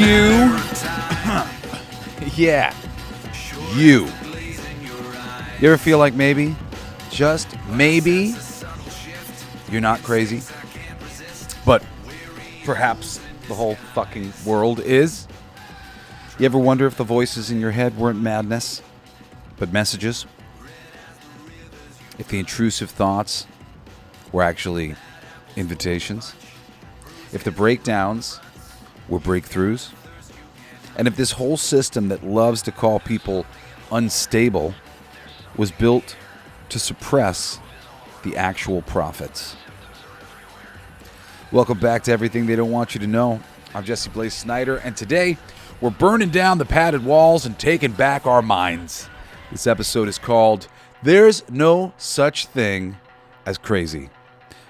You, yeah, you. You ever feel like maybe, just maybe, you're not crazy, but perhaps the whole fucking world is? You ever wonder if the voices in your head weren't madness, but messages? If the intrusive thoughts were actually invitations? If the breakdowns were breakthroughs? And if this whole system that loves to call people unstable was built to suppress the actual prophets? Welcome back to Everything They Don't Want You to Know. I'm Jesse Blaze Snyder, and today we're burning down the padded walls and taking back our minds. This episode is called There's No Such Thing as Crazy.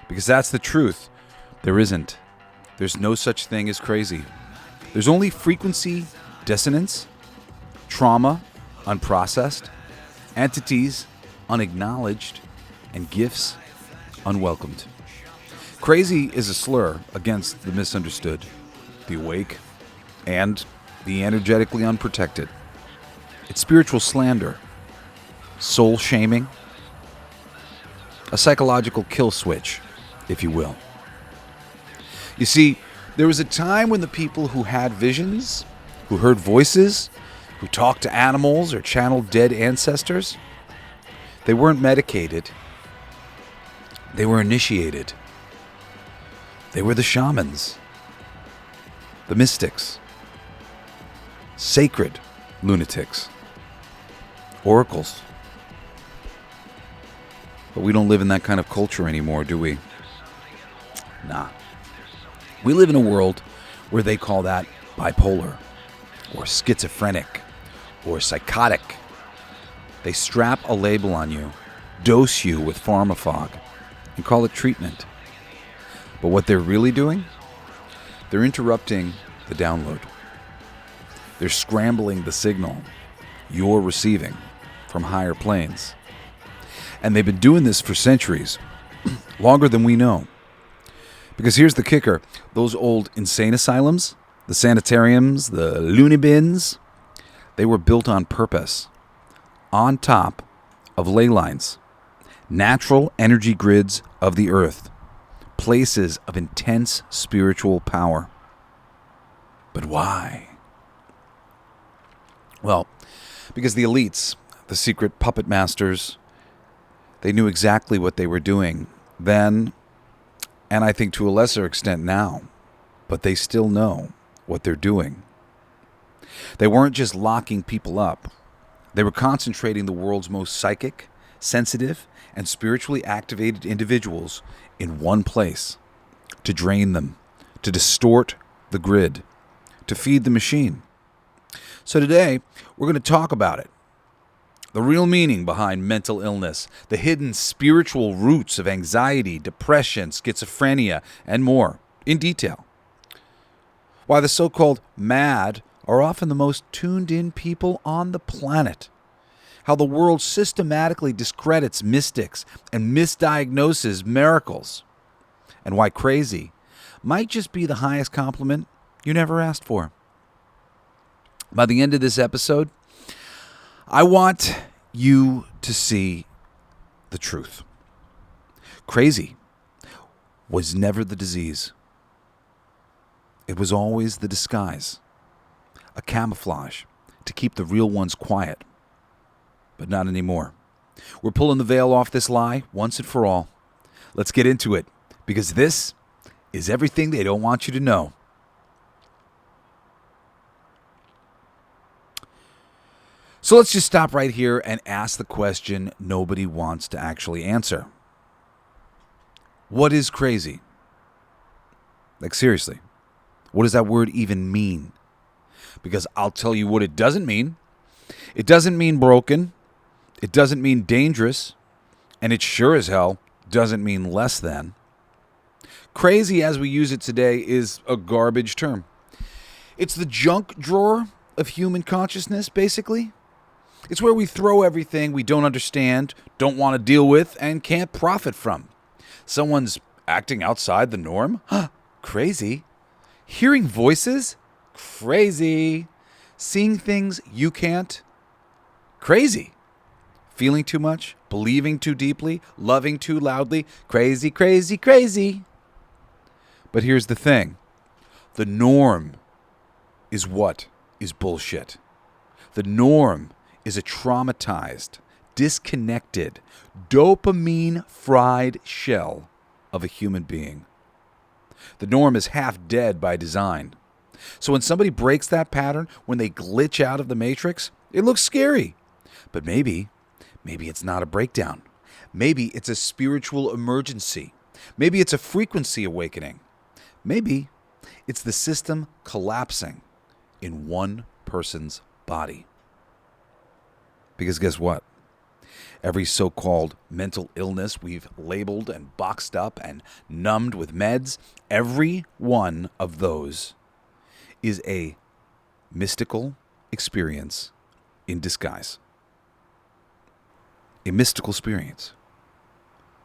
Because that's the truth. There isn't. There's no such thing as crazy. There's only frequency dissonance, trauma unprocessed, entities unacknowledged, and gifts unwelcomed. Crazy is a slur against the misunderstood, the awake, and the energetically unprotected. It's spiritual slander, soul shaming, a psychological kill switch, if you will. You see, there was a time when the people who had visions, who heard voices, who talked to animals or channeled dead ancestors, they weren't medicated. They were initiated. They were the shamans, the mystics, sacred lunatics, oracles. But we don't live in that kind of culture anymore, do we? Nah. We live in a world where they call that bipolar, or schizophrenic, or psychotic. They strap a label on you, dose you with pharmafog, and call it treatment. But what they're really doing? They're interrupting the download. They're scrambling the signal you're receiving from higher planes. And they've been doing this for centuries, longer than we know. Because here's the kicker. Those old insane asylums, the sanitariums, the loony bins, they were built on purpose, on top of ley lines, natural energy grids of the earth, places of intense spiritual power. But why? Well, because the elites, the secret puppet masters, they knew exactly what they were doing then, and I think to a lesser extent now, but they still know what they're doing. They weren't just locking people up. They were concentrating the world's most psychic, sensitive, and spiritually activated individuals in one place to drain them, to distort the grid, to feed the machine. So today, we're going to talk about it. The real meaning behind mental illness, the hidden spiritual roots of anxiety, depression, schizophrenia, and more, in detail. Why the so-called mad are often the most tuned-in people on the planet. How the world systematically discredits mystics and misdiagnoses miracles. And why crazy might just be the highest compliment you never asked for. By the end of this episode, I want you to see the truth. Crazy was never the disease. It was always the disguise, a camouflage to keep the real ones quiet. But not anymore. We're pulling the veil off this lie once and for all. Let's get into it, because this is everything they don't want you to know. So let's just stop right here and ask the question nobody wants to actually answer. What is crazy? Like, seriously, what does that word even mean? Because I'll tell you what it doesn't mean. It doesn't mean broken. It doesn't mean dangerous. And it sure as hell doesn't mean less than. Crazy as we use it today is a garbage term. It's the junk drawer of human consciousness, basically. It's where we throw everything we don't understand, don't want to deal with, and can't profit from. Someone's acting outside the norm? Crazy. Hearing voices? Crazy. Seeing things you can't. Crazy. Feeling too much, believing too deeply, loving too loudly. Crazy, crazy, crazy. But here's the thing. The norm is what is bullshit. The norm is a traumatized, disconnected, dopamine-fried shell of a human being. The norm is half dead by design. So when somebody breaks that pattern, when they glitch out of the matrix, it looks scary. But maybe it's not a breakdown. Maybe it's a spiritual emergency. Maybe it's a frequency awakening. Maybe it's the system collapsing in one person's body. Because guess what? Every so-called mental illness we've labeled and boxed up and numbed with meds, every one of those is a mystical experience in disguise. A mystical experience.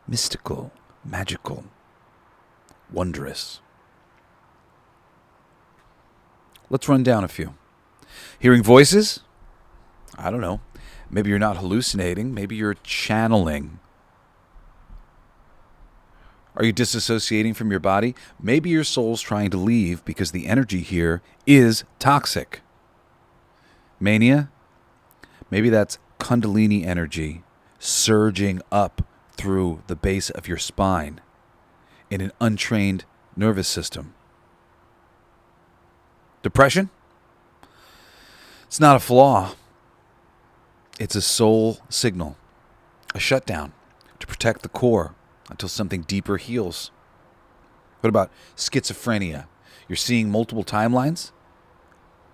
Mystical, magical, wondrous. Let's run down a few. Hearing voices? I don't know. Maybe you're not hallucinating. Maybe you're channeling. Are you disassociating from your body? Maybe your soul's trying to leave because the energy here is toxic. Mania? Maybe that's Kundalini energy surging up through the base of your spine in an untrained nervous system. Depression? It's not a flaw. It's a soul signal, a shutdown to protect the core until something deeper heals. What about schizophrenia? You're seeing multiple timelines?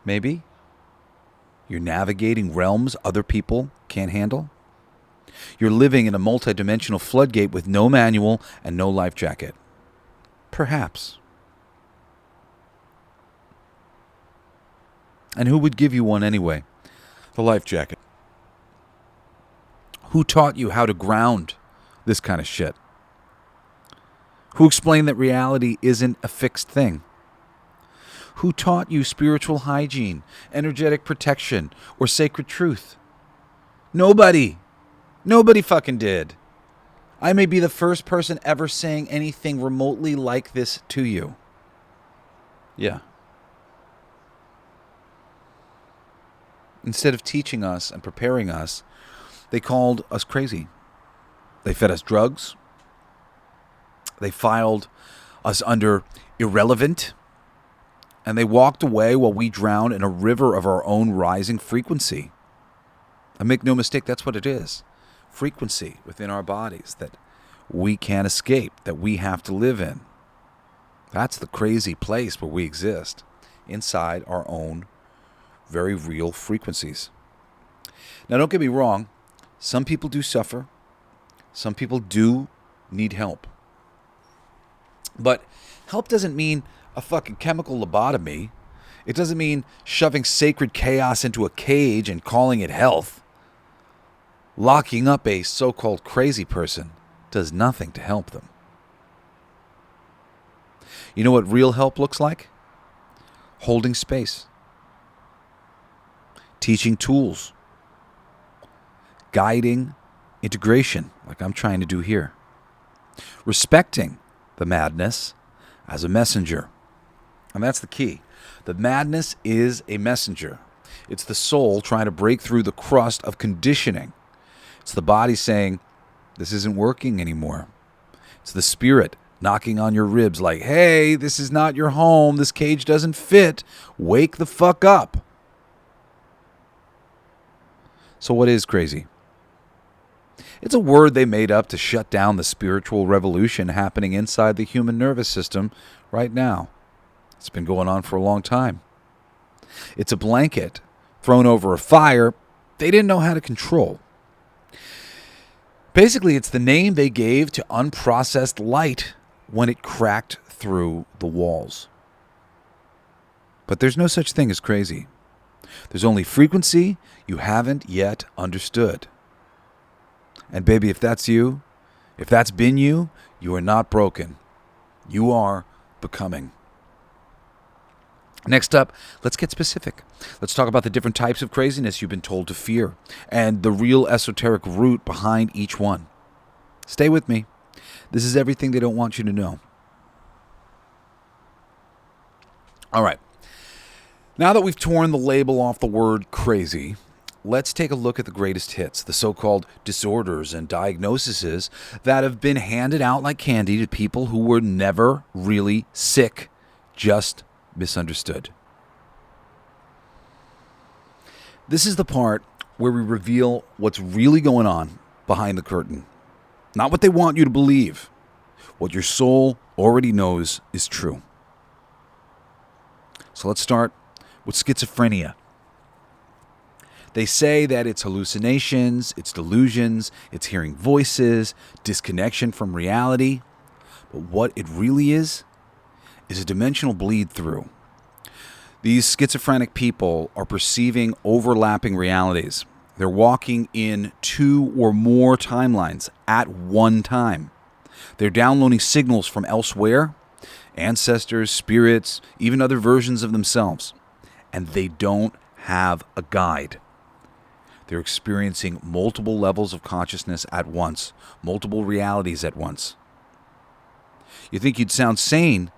Maybe. You're navigating realms other people can't handle? You're living in a multidimensional floodgate with no manual and no life jacket. Perhaps. And who would give you one anyway? The life jacket. Who taught you how to ground this kind of shit? Who explained that reality isn't a fixed thing? Who taught you spiritual hygiene, energetic protection, or sacred truth? Nobody. Nobody fucking did. I may be the first person ever saying anything remotely like this to you. Yeah. Instead of teaching us and preparing us, they called us crazy. They fed us drugs. They filed us under irrelevant. And they walked away while we drowned in a river of our own rising frequency. And make no mistake, that's what it is. Frequency within our bodies that we can't escape, that we have to live in. That's the crazy place where we exist, inside our own very real frequencies. Now, don't get me wrong. Some people do suffer. Some people do need help. But help doesn't mean a fucking chemical lobotomy. It doesn't mean shoving sacred chaos into a cage and calling it health. Locking up a so-called crazy person does nothing to help them. You know what real help looks like? Holding space. Teaching tools. Guiding integration, like I'm trying to do here. Respecting the madness as a messenger. And that's the key. The madness is a messenger. It's the soul trying to break through the crust of conditioning. It's the body saying, this isn't working anymore. It's the spirit knocking on your ribs like, hey, this is not your home. This cage doesn't fit. Wake the fuck up. So what is crazy? It's a word they made up to shut down the spiritual revolution happening inside the human nervous system right now. It's been going on for a long time. It's a blanket thrown over a fire they didn't know how to control. Basically, it's the name they gave to unprocessed light when it cracked through the walls. But there's no such thing as crazy. There's only frequency you haven't yet understood. And baby, if that's you, if that's been you, you are not broken. You are becoming. Next up, let's get specific. Let's talk about the different types of craziness you've been told to fear and the real esoteric root behind each one. Stay with me. This is everything they don't want you to know. All right. Now that we've torn the label off the word crazy, let's take a look at the greatest hits, the so-called disorders and diagnoses that have been handed out like candy to people who were never really sick, just misunderstood. This is the part where we reveal what's really going on behind the curtain. Not what they want you to believe. What your soul already knows is true. So let's start with schizophrenia. They say that it's hallucinations, it's delusions, it's hearing voices, disconnection from reality. But what it really is a dimensional bleed through. These schizophrenic people are perceiving overlapping realities. They're walking in 2 or more timelines at one time. They're downloading signals from elsewhere, ancestors, spirits, even other versions of themselves. And they don't have a guide. They're experiencing multiple levels of consciousness at once, multiple realities at once. You think you'd sound sane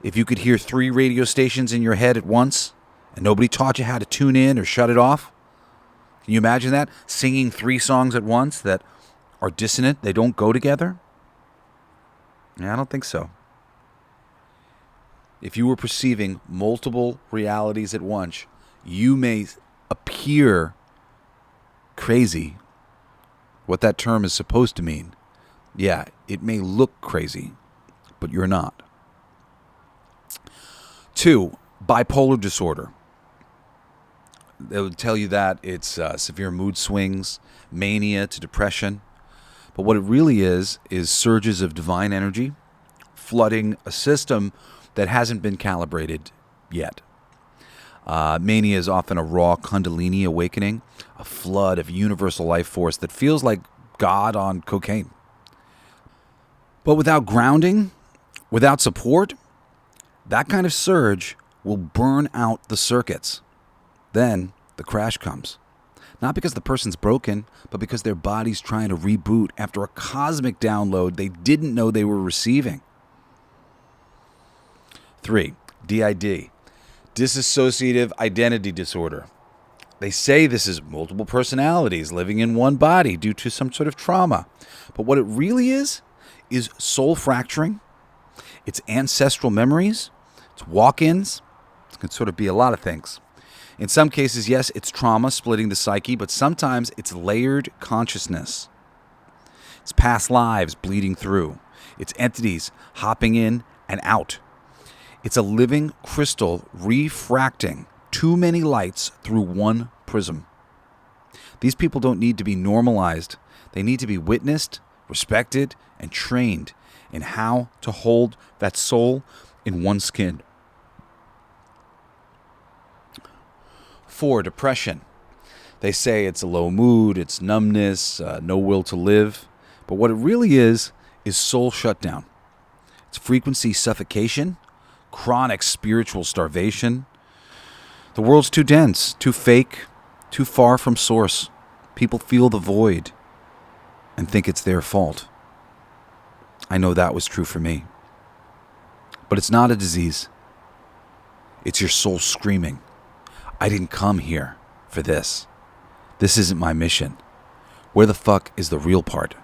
if you could hear 3 radio stations in your head at once and nobody taught you how to tune in or shut it off? Can you imagine that? Singing 3 songs at once that are dissonant, they don't go together? Yeah, I don't think so. If you were perceiving multiple realities at once, you may appear crazy. What that term is supposed to mean. Yeah, it may look crazy, but you're not. 2, bipolar disorder. They would tell you that it's severe mood swings, mania to depression. But what it really is surges of divine energy flooding a system that hasn't been calibrated yet. Mania is often a raw Kundalini awakening, a flood of universal life force that feels like God on cocaine. But without grounding, without support, that kind of surge will burn out the circuits. Then the crash comes. Not because the person's broken, but because their body's trying to reboot after a cosmic download they didn't know they were receiving. 3, DID, dissociative identity disorder. They say this is multiple personalities living in one body due to some sort of trauma. But what it really is soul fracturing. It's ancestral memories. It's walk-ins. It can sort of be a lot of things. In some cases, yes, it's trauma splitting the psyche, but sometimes it's layered consciousness. It's past lives bleeding through. It's entities hopping in and out. It's a living crystal refracting too many lights through one prism. These people don't need to be normalized. They need to be witnessed, respected, and trained in how to hold that soul in one skin. 4, depression. They say it's a low mood, it's numbness, no will to live. But what it really is soul shutdown. It's frequency suffocation, chronic spiritual starvation. The world's too dense, too fake, too far from source. People feel the void and think it's their fault. I know that was true for me. But it's not a disease. It's your soul screaming, I didn't come here for this. This isn't my mission. Where the fuck is the real part?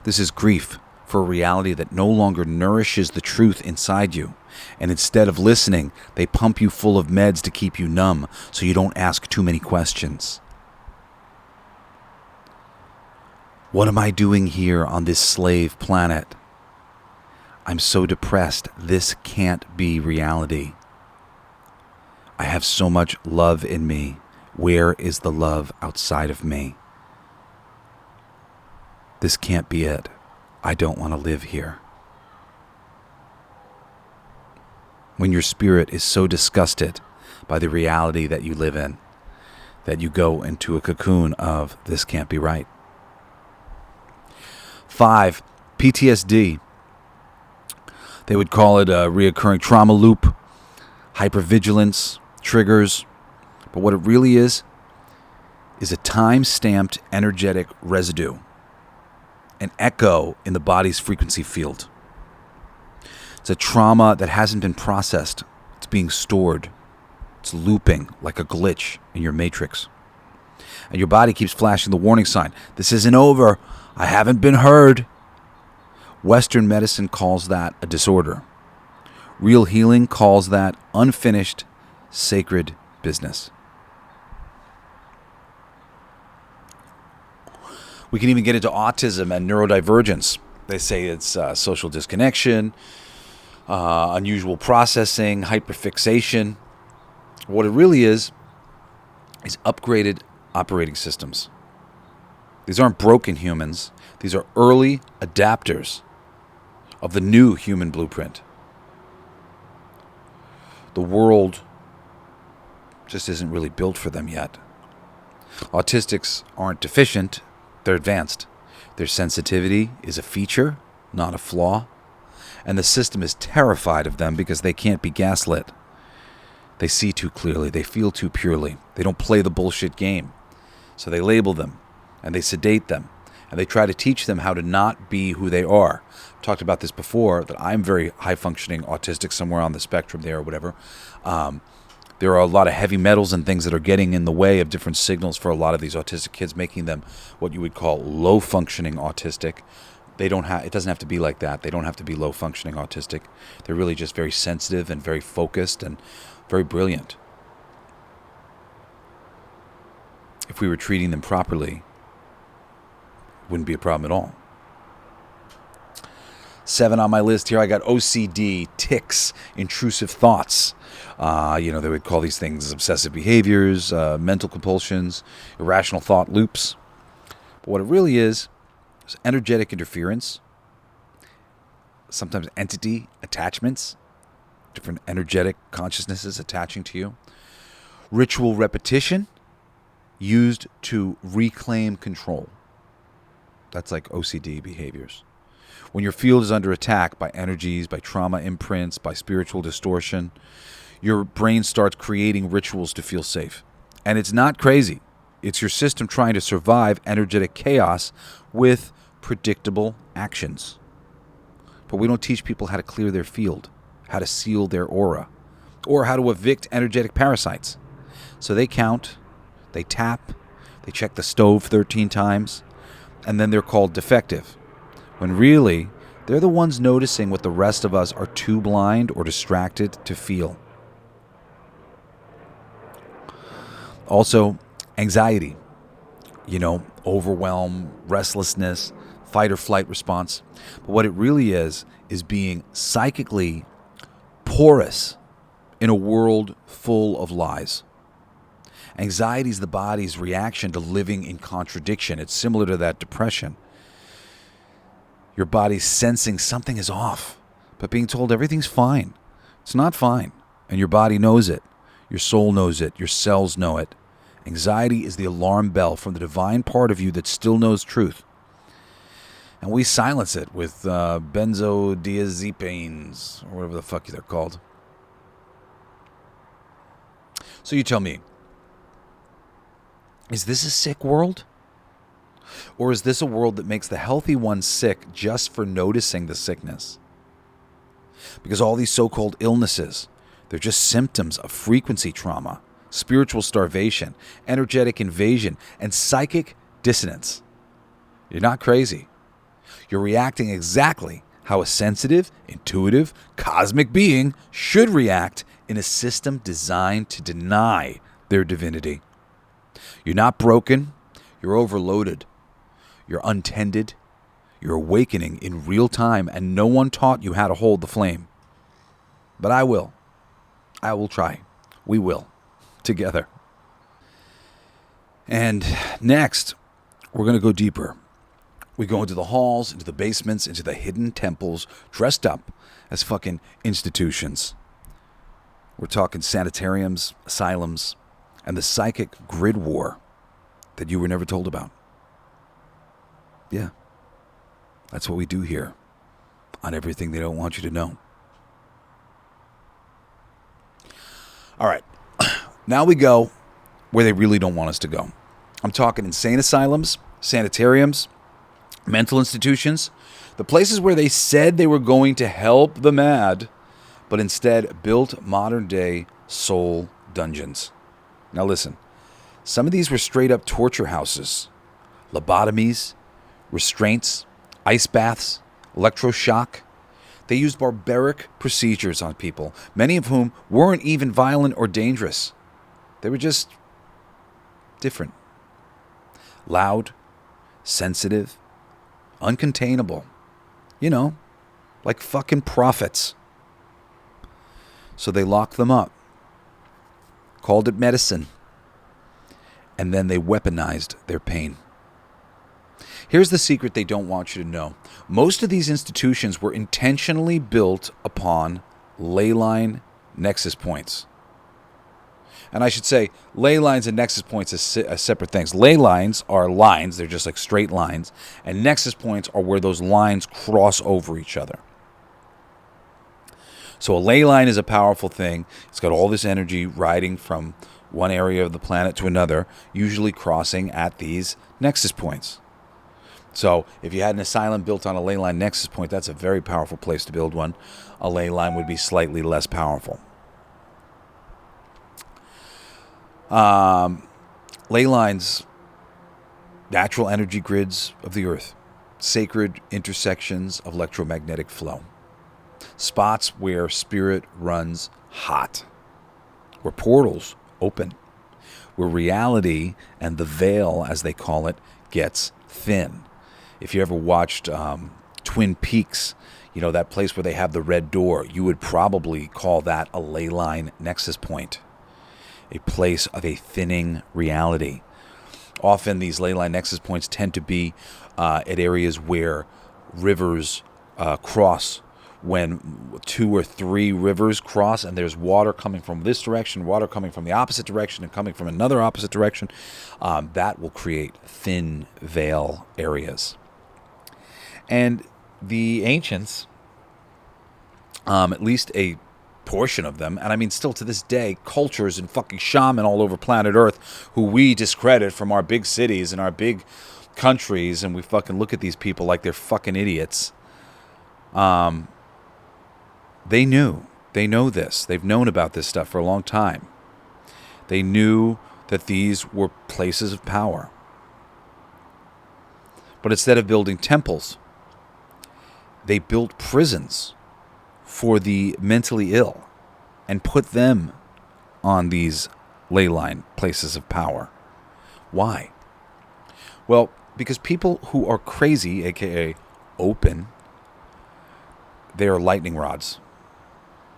This is grief for a reality that no longer nourishes the truth inside you. And instead of listening, they pump you full of meds to keep you numb so you don't ask too many questions. What am I doing here on this slave planet? I'm so depressed. This can't be reality. I have so much love in me. Where is the love outside of me? This can't be it. I don't want to live here. When your spirit is so disgusted by the reality that you live in, that you go into a cocoon of this can't be right. 5, PTSD. They would call it a reoccurring trauma loop, hypervigilance, triggers. But what it really is a time-stamped energetic residue, an echo in the body's frequency field. It's a trauma that hasn't been processed. It's being stored. It's looping like a glitch in your matrix. And your body keeps flashing the warning sign. This isn't over. I haven't been heard. Western medicine calls that a disorder. Real healing calls that unfinished, sacred business. We can even get into autism and neurodivergence. They say it's social disconnection, unusual processing, hyperfixation. What it really is upgraded operating systems. These aren't broken humans. These are early adapters of the new human blueprint. The world just isn't really built for them yet. Autistics aren't deficient. They're advanced. Their sensitivity is a feature, not a flaw. And the system is terrified of them because they can't be gaslit. They see too clearly. They feel too purely. They don't play the bullshit game. So they label them, and they sedate them, and they try to teach them how to not be who they are. I've talked about this before, that I'm very high-functioning autistic, somewhere on the spectrum there or whatever. There are a lot of heavy metals and things that are getting in the way of different signals for a lot of these autistic kids, making them what you would call low-functioning autistic. It doesn't have to be like that. They don't have to be low-functioning autistic. They're really just very sensitive and very focused and very brilliant. If we were treating them properly, it wouldn't be a problem at all. 7 on my list here, I got OCD, tics, intrusive thoughts. They would call these things obsessive behaviors, mental compulsions, irrational thought loops. But what it really is energetic interference, sometimes entity attachments, different energetic consciousnesses attaching to you. Ritual repetition used to reclaim control. That's like OCD behaviors. When your field is under attack by energies, by trauma imprints, by spiritual distortion, your brain starts creating rituals to feel safe. And it's not crazy. It's your system trying to survive energetic chaos with predictable actions. But we don't teach people how to clear their field, how to seal their aura, or how to evict energetic parasites. So they count, they tap, they check the stove 13 times, and then they're called defective. When really, they're the ones noticing what the rest of us are too blind or distracted to feel. Also, anxiety, overwhelm, restlessness, fight or flight response. But what it really is being psychically porous in a world full of lies. Anxiety is the body's reaction to living in contradiction. It's similar to that depression. Your body's sensing something is off, but being told everything's fine. It's not fine, and your body knows it. Your soul knows it. Your cells know it. Anxiety is the alarm bell from the divine part of you that still knows truth. And we silence it with benzodiazepines, or whatever the fuck they're called. So you tell me, is this a sick world? Or is this a world that makes the healthy ones sick just for noticing the sickness? Because all these so-called illnesses, they're just symptoms of frequency trauma, spiritual starvation, energetic invasion, and psychic dissonance. You're not crazy. You're reacting exactly how a sensitive, intuitive, cosmic being should react in a system designed to deny their divinity. You're not broken. You're overloaded. You're untended. You're awakening in real time, and no one taught you how to hold the flame. But I will. I will try. We will. Together. And next, we're going to go deeper. We go into the halls, into the basements, into the hidden temples, dressed up as fucking institutions. We're talking sanitariums, asylums, and the psychic grid war that you were never told about. Yeah. That's what we do here on Everything They Don't Want You to Know. All right. Now we go where they really don't want us to go. I'm talking insane asylums, sanitariums, mental institutions, the places where they said they were going to help the mad, but instead built modern-day soul dungeons. Now listen, some of these were straight-up torture houses, lobotomies, restraints, ice baths, electroshock. They used barbaric procedures on people, many of whom weren't even violent or dangerous. They were just different. Loud, sensitive, uncontainable. You know, like fucking prophets. So they locked them up, called it medicine, and then they weaponized their pain. Here's the secret they don't want you to know. Most of these institutions were intentionally built upon ley line nexus points. And I should say, ley lines and nexus points are separate things. Ley lines are lines, they're just like straight lines. And nexus points are where those lines cross over each other. So a ley line is a powerful thing. It's got all this energy riding from one area of the planet to another, usually crossing at these nexus points. So if you had an asylum built on a ley line nexus point, that's a very powerful place to build one. A ley line would be slightly less powerful. Ley lines, natural energy grids of the earth, sacred intersections of electromagnetic flow, spots where spirit runs hot, where portals open, where reality and the veil, as they call it, gets thin. If you ever watched Twin Peaks, you know, that place where they have the red door, you would probably call that a ley line nexus point. A place of a thinning reality. Often these ley line nexus points tend to be at areas where rivers cross. When 2 or 3 rivers cross and there's water coming from this direction, water coming from the opposite direction, and coming from another opposite direction, that will create thin veil areas. And the ancients, at least a portion of them, and I mean still to this day, cultures and fucking shaman all over planet Earth who we discredit from our big cities and our big countries, and we fucking look at these people like they're fucking idiots. They know this. They've known about this stuff for a long time. They knew that these were places of power. But instead of building temples, they built prisons for the mentally ill and put them on these ley line places of power. Why? Well, because people who are crazy, aka open, they are lightning rods.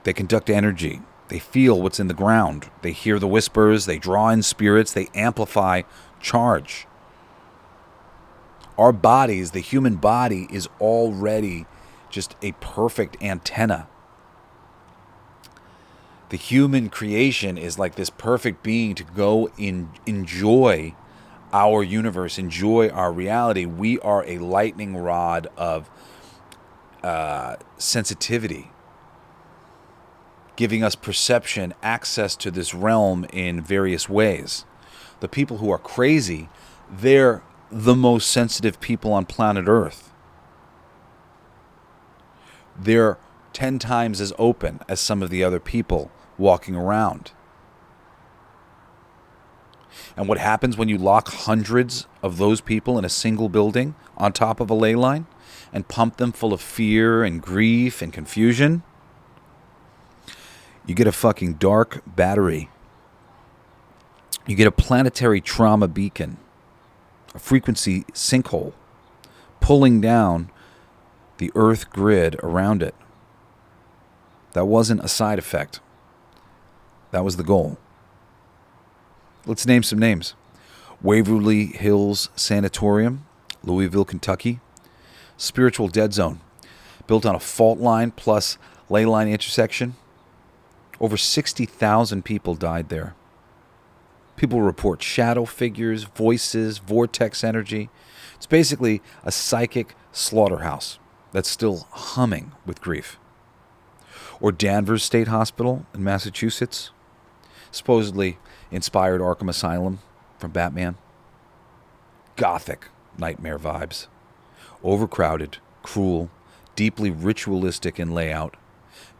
They conduct energy. They feel what's in the ground. They hear the whispers. They draw in spirits. They amplify charge. Our bodies, the human body, is already just a perfect antenna. The human creation is like this perfect being to go enjoy our universe, enjoy our reality. We are a lightning rod of sensitivity, giving us perception, access to this realm in various ways. The people who are crazy, they're the most sensitive people on planet Earth. They're 10 times as open as some of the other people walking around. And what happens when you lock hundreds of those people in a single building on top of a ley line and pump them full of fear and grief and confusion? You get a fucking dark battery. You get a planetary trauma beacon, a frequency sinkhole, pulling down the Earth grid around it. That wasn't a side effect. That was the goal. Let's name some names. Waverly Hills Sanatorium, Louisville, Kentucky. Spiritual dead zone, built on a fault line plus ley line intersection. Over 60,000 people died there. People report shadow figures, voices, vortex energy. It's basically a psychic slaughterhouse that's still humming with grief. Or Danvers State Hospital in Massachusetts. Supposedly inspired Arkham Asylum from Batman. Gothic nightmare vibes. Overcrowded, cruel, deeply ritualistic in layout.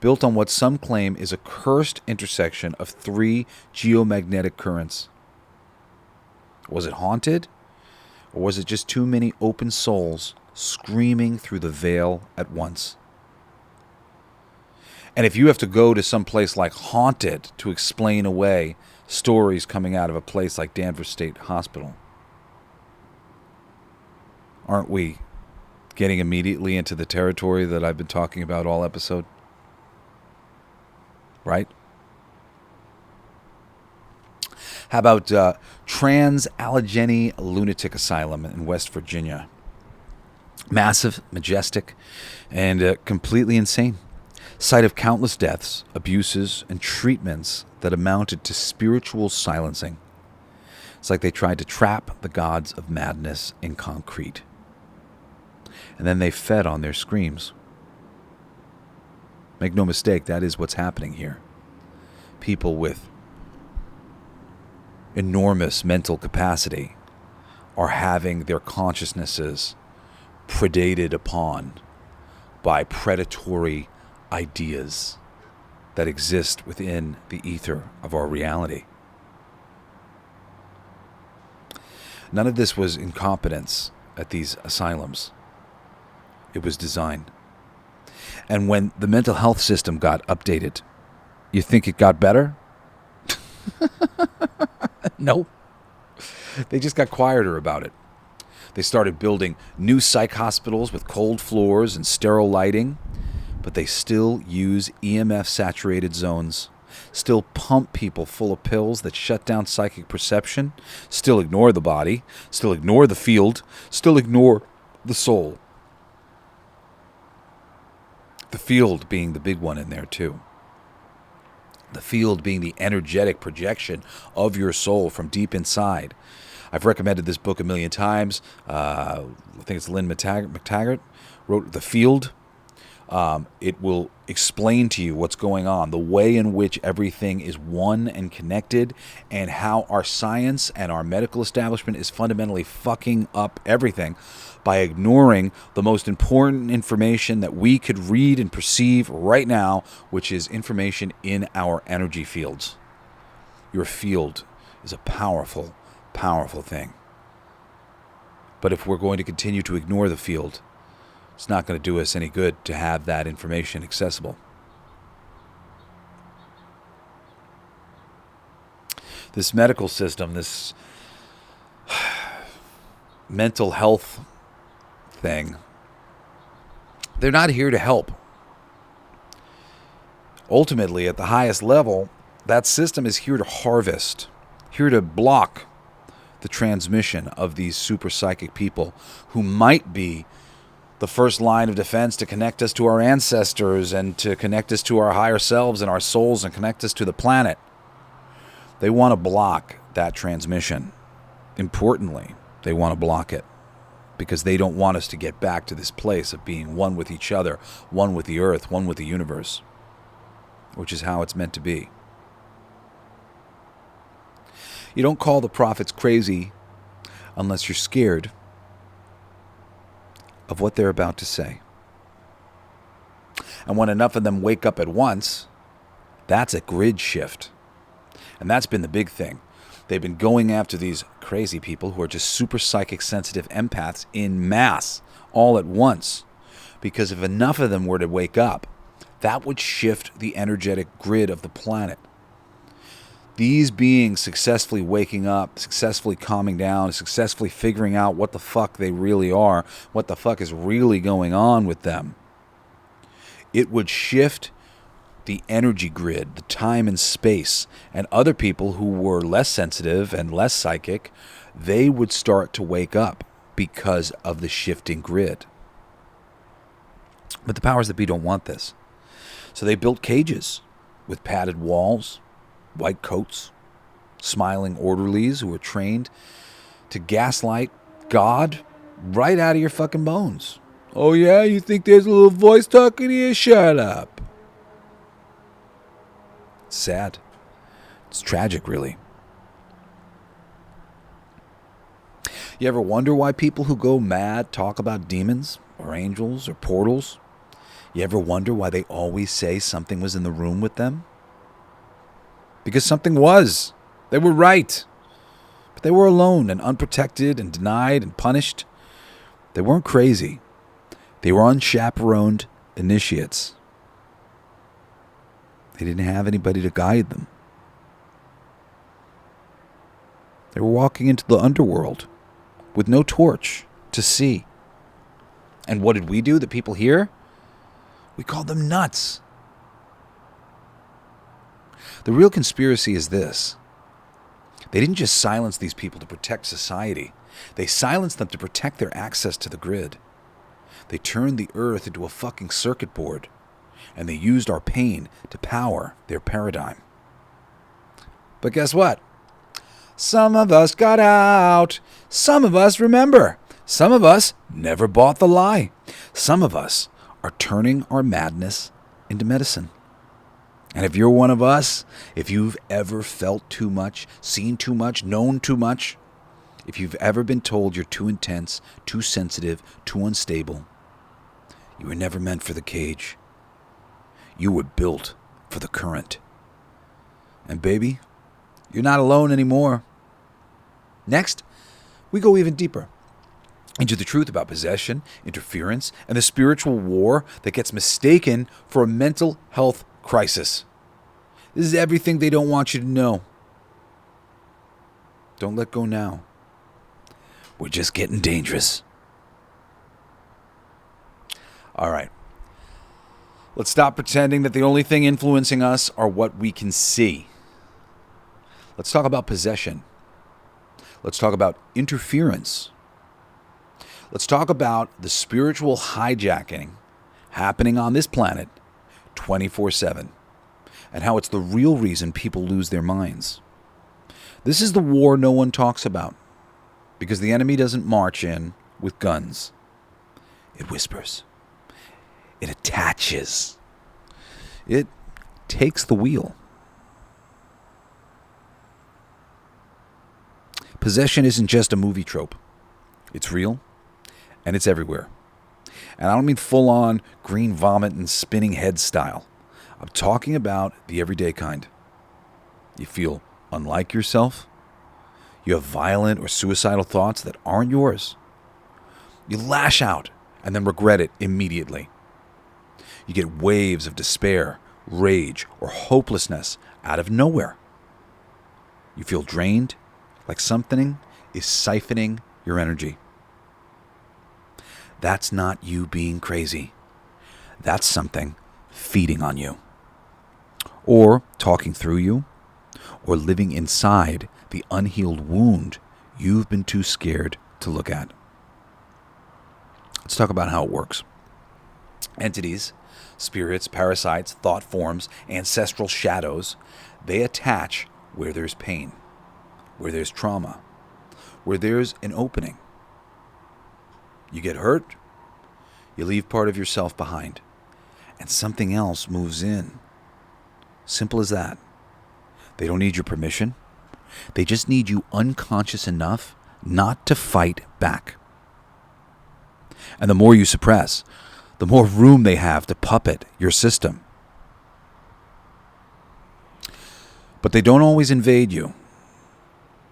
Built on what some claim is a cursed intersection of 3 geomagnetic currents. Was it haunted? Or was it just too many open souls screaming through the veil at once? And if you have to go to some place like Haunted to explain away stories coming out of a place like Danvers State Hospital, aren't we getting immediately into the territory that I've been talking about all episode? Right? How about Trans-Allegheny Lunatic Asylum in West Virginia? Massive, majestic, and completely insane. Site of countless deaths, abuses, and treatments that amounted to spiritual silencing. It's like they tried to trap the gods of madness in concrete. And then they fed on their screams. Make no mistake, that is what's happening here. People with enormous mental capacity are having their consciousnesses predated upon by predatory ideas that exist within the ether of our reality. None of this was incompetence at these asylums. It was design. And when the mental health system got updated, you think it got better? No. They just got quieter about it. They started building new psych hospitals with cold floors and sterile lighting, but they still use EMF-saturated zones, still pump people full of pills that shut down psychic perception, still ignore the body, still ignore the field, still ignore the soul. The field being the big one in there, too. The field being the energetic projection of your soul from deep inside. I've recommended this book a million times. I think it's Lynn McTaggart wrote The Field. It will explain to you what's going on, the way in which everything is one and connected, and how our science and our medical establishment is fundamentally fucking up everything by ignoring the most important information that we could read and perceive right now, which is information in our energy fields. Your field is a powerful, powerful thing. But if we're going to continue to ignore the field, it's not going to do us any good to have that information accessible. This medical system, this mental health thing, they're not here to help. Ultimately, at the highest level, that system is here to harvest, here to block the transmission of these super psychic people who might be the first line of defense to connect us to our ancestors and to connect us to our higher selves and our souls and connect us to the planet. They want to block that transmission. Importantly, they want to block it because they don't want us to get back to this place of being one with each other, one with the earth, one with the universe, which is how it's meant to be. You don't call the prophets crazy unless you're scared of what they're about to say. And when enough of them wake up at once, that's a grid shift. And that's been the big thing. They've been going after these crazy people who are just super psychic sensitive empaths in mass all at once. Because if enough of them were to wake up, that would shift the energetic grid of the planet. These beings successfully waking up, successfully calming down, successfully figuring out what the fuck they really are, what the fuck is really going on with them. It would shift the energy grid, the time and space, and other people who were less sensitive and less psychic, they would start to wake up because of the shifting grid. But the powers that be don't want this. So they built cages with padded walls, white coats, smiling orderlies who were trained to gaslight God right out of your fucking bones. Oh yeah, you think there's a little voice talking to you? Shut up. Sad. It's tragic, really. You ever wonder why people who go mad talk about demons or angels or portals? You ever wonder why they always say something was in the room with them? Because something was. They were right. But they were alone and unprotected and denied and punished. They weren't crazy. They were unchaperoned initiates. They didn't have anybody to guide them. They were walking into the underworld with no torch to see. And what did we do, the people here? We called them nuts. The real conspiracy is this. They didn't just silence these people to protect society. They silenced them to protect their access to the grid. They turned the earth into a fucking circuit board, and they used our pain to power their paradigm. But guess what? Some of us got out. Some of us remember. Some of us never bought the lie. Some of us are turning our madness into medicine. And if you're one of us, if you've ever felt too much, seen too much, known too much, if you've ever been told you're too intense, too sensitive, too unstable, you were never meant for the cage. You were built for the current. And baby, you're not alone anymore. Next, we go even deeper into the truth about possession, interference, and the spiritual war that gets mistaken for a mental health crisis. This is everything they don't want you to know. Don't let go now. We're just getting dangerous. All right. Let's stop pretending that the only thing influencing us are what we can see. Let's talk about possession. Let's talk about interference. Let's talk about the spiritual hijacking happening on this planet 24/7 and how it's the real reason people lose their minds. This is the war no one talks about because the enemy doesn't march in with guns. It whispers. It attaches. It takes the wheel. Possession isn't just a movie trope. It's real, and it's everywhere. And I don't mean full-on green vomit and spinning head style. I'm talking about the everyday kind. You feel unlike yourself. You have violent or suicidal thoughts that aren't yours. You lash out and then regret it immediately. You get waves of despair, rage, or hopelessness out of nowhere. You feel drained, like something is siphoning your energy. That's not you being crazy. That's something feeding on you. Or talking through you, or living inside the unhealed wound you've been too scared to look at. Let's talk about how it works. Entities, spirits, parasites, thought forms, ancestral shadows, they attach where there's pain, where there's trauma, where there's an opening. You get hurt, you leave part of yourself behind, and something else moves in. Simple as that. They don't need your permission. They just need you unconscious enough not to fight back. And the more you suppress, the more room they have to puppet your system. But they don't always invade you.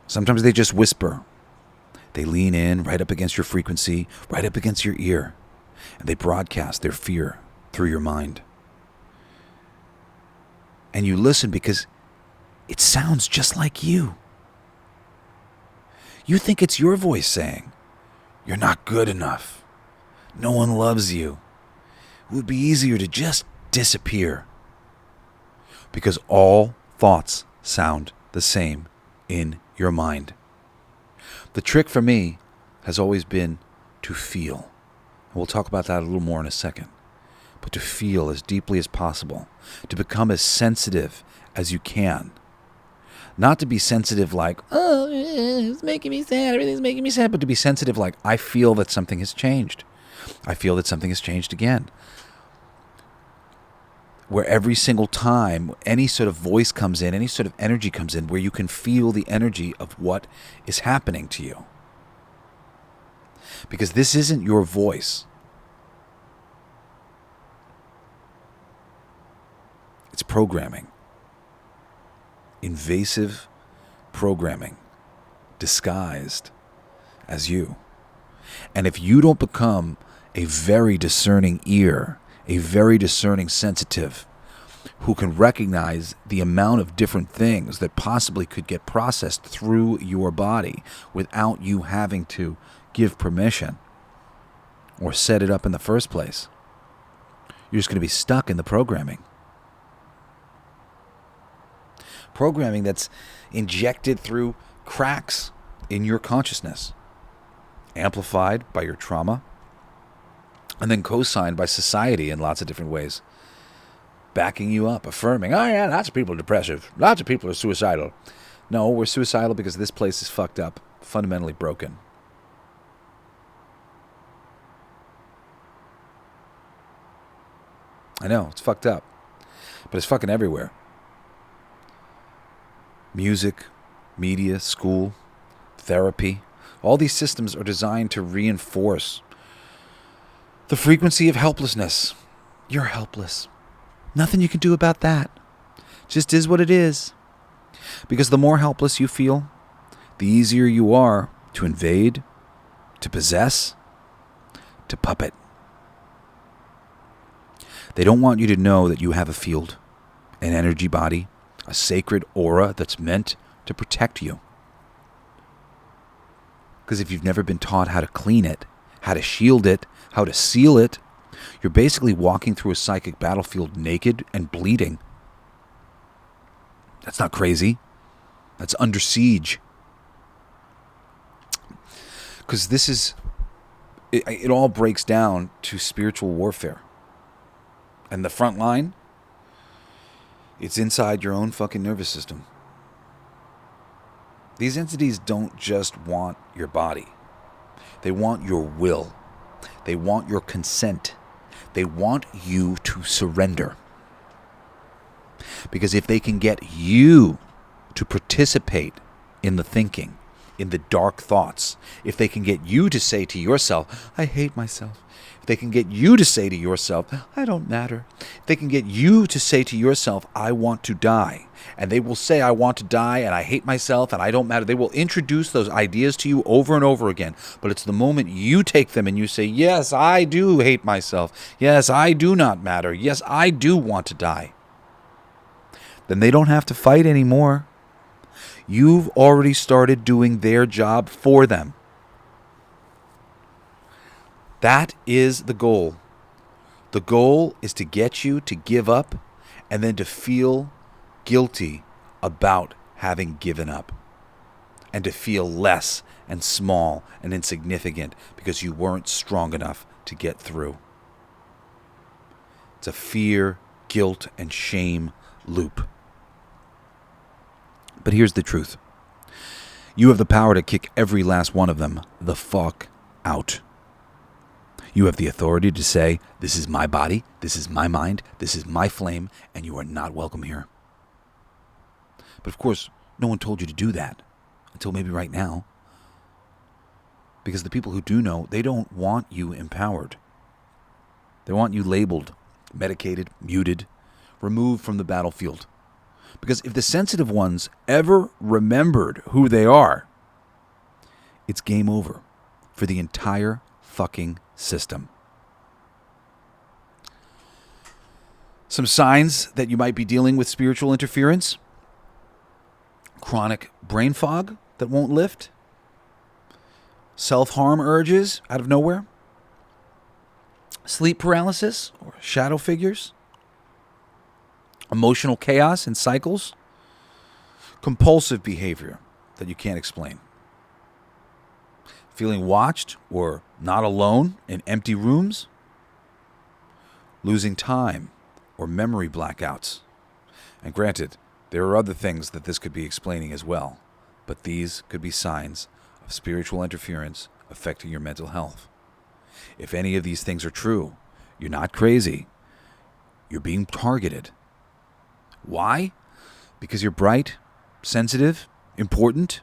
Sometimes they just whisper. They lean in right up against your frequency, right up against your ear, and they broadcast their fear through your mind. And you listen because it sounds just like you. You think it's your voice saying, "You're not good enough. No one loves you. It would be easier to just disappear." Because all thoughts sound the same in your mind. The trick for me has always been to feel. And we'll talk about that a little more in a second. But to feel as deeply as possible. To become as sensitive as you can. Not to be sensitive like, "Oh, it's making me sad, everything's making me sad," but to be sensitive like, I feel that something has changed. I feel that something has changed again. where every single time any sort of voice comes in, any sort of energy comes in, where you can feel the energy of what is happening to you. Because this isn't your voice. It's programming. Invasive programming disguised as you. And if you don't become a very discerning ear, a very discerning sensitive, who can recognize the amount of different things that possibly could get processed through your body without you having to give permission or set it up in the first place, you're just going to be stuck in the programming. Programming that's injected through cracks in your consciousness, amplified by your trauma, and then co-signed by society in lots of different ways, backing you up, affirming, oh yeah, lots of people are depressive, lots of people are suicidal. No, we're suicidal because this place is fucked up, fundamentally broken. I know, it's fucked up, but it's fucking everywhere. Music, media, school, therapy, all these systems are designed to reinforce the frequency of helplessness. You're helpless. Nothing you can do about that. Just is what it is. Because the more helpless you feel, the easier you are to invade, to possess, to puppet. They don't want you to know that you have a field, an energy body, a sacred aura that's meant to protect you. Because if you've never been taught how to clean it, how to shield it, how to seal it, you're basically walking through a psychic battlefield naked and bleeding. That's not crazy. That's under siege. Because this is, it all breaks down to spiritual warfare. And the front line, it's inside your own fucking nervous system. These entities don't just want your body. They want your will. They want your consent. They want you to surrender. Because if they can get you to participate in the thinking, in the dark thoughts, if they can get you to say to yourself, I hate myself. If they can get you to say to yourself, I don't matter. If they can get you to say to yourself, I want to die. And they will say, I want to die, and I hate myself, and I don't matter. They will introduce those ideas to you over and over again. But it's the moment you take them and you say, yes, I do hate myself. Yes, I do not matter. Yes, I do want to die. Then they don't have to fight anymore. You've already started doing their job for them. That is the goal. The goal is to get you to give up and then to feel guilty about having given up and to feel less and small and insignificant because you weren't strong enough to get through. It's a fear, guilt, and shame loop. But here's the truth. You have the power to kick every last one of them the fuck out. You have the authority to say, this is my body, this is my mind, this is my flame, and you are not welcome here. But of course, no one told you to do that until maybe right now. Because the people who do know, they don't want you empowered. They want you labeled, medicated, muted, removed from the battlefield. Because if the sensitive ones ever remembered who they are, it's game over for the entire fucking system. Some signs that you might be dealing with spiritual interference: chronic brain fog that won't lift, self-harm urges out of nowhere, sleep paralysis or shadow figures, emotional chaos and cycles, compulsive behavior that you can't explain, feeling watched or not alone in empty rooms, losing time or memory blackouts. And granted, there are other things that this could be explaining as well, but these could be signs of spiritual interference affecting your mental health. If any of these things are true, you're not crazy. You're being targeted. Why? Because you're bright, sensitive, important.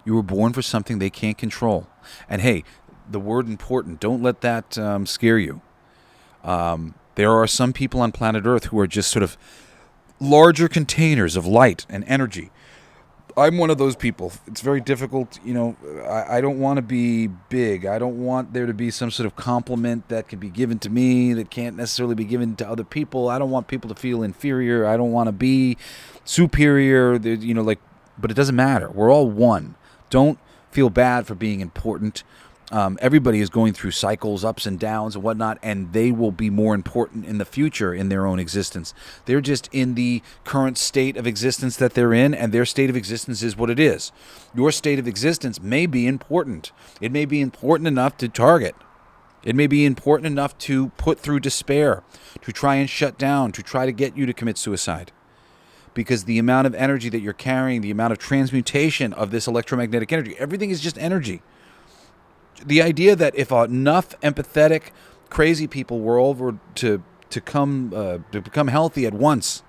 You were born for something they can't control. And hey, the word important, don't let that scare you. There are some people on planet Earth who are just sort of larger containers of light and energy. I'm one of those people. It's very difficult, I don't want to be big. I don't want there to be some sort of compliment that can be given to me that can't necessarily be given to other people. I don't want people to feel inferior. I don't want to be superior, but it doesn't matter. We're all one. Don't feel bad for being important. Everybody is going through cycles, ups and downs and whatnot, and they will be more important in the future in their own existence. They're just in the current state of existence that they're in, and their state of existence is what it is. Your state of existence may be important. It may be important enough to target. It may be important enough to put through despair, to try and shut down, to try to get you to commit suicide. Because the amount of energy that you're carrying, the amount of transmutation of this electromagnetic energy, everything is just energy. The idea that if enough empathetic, crazy people were over to become healthy at once,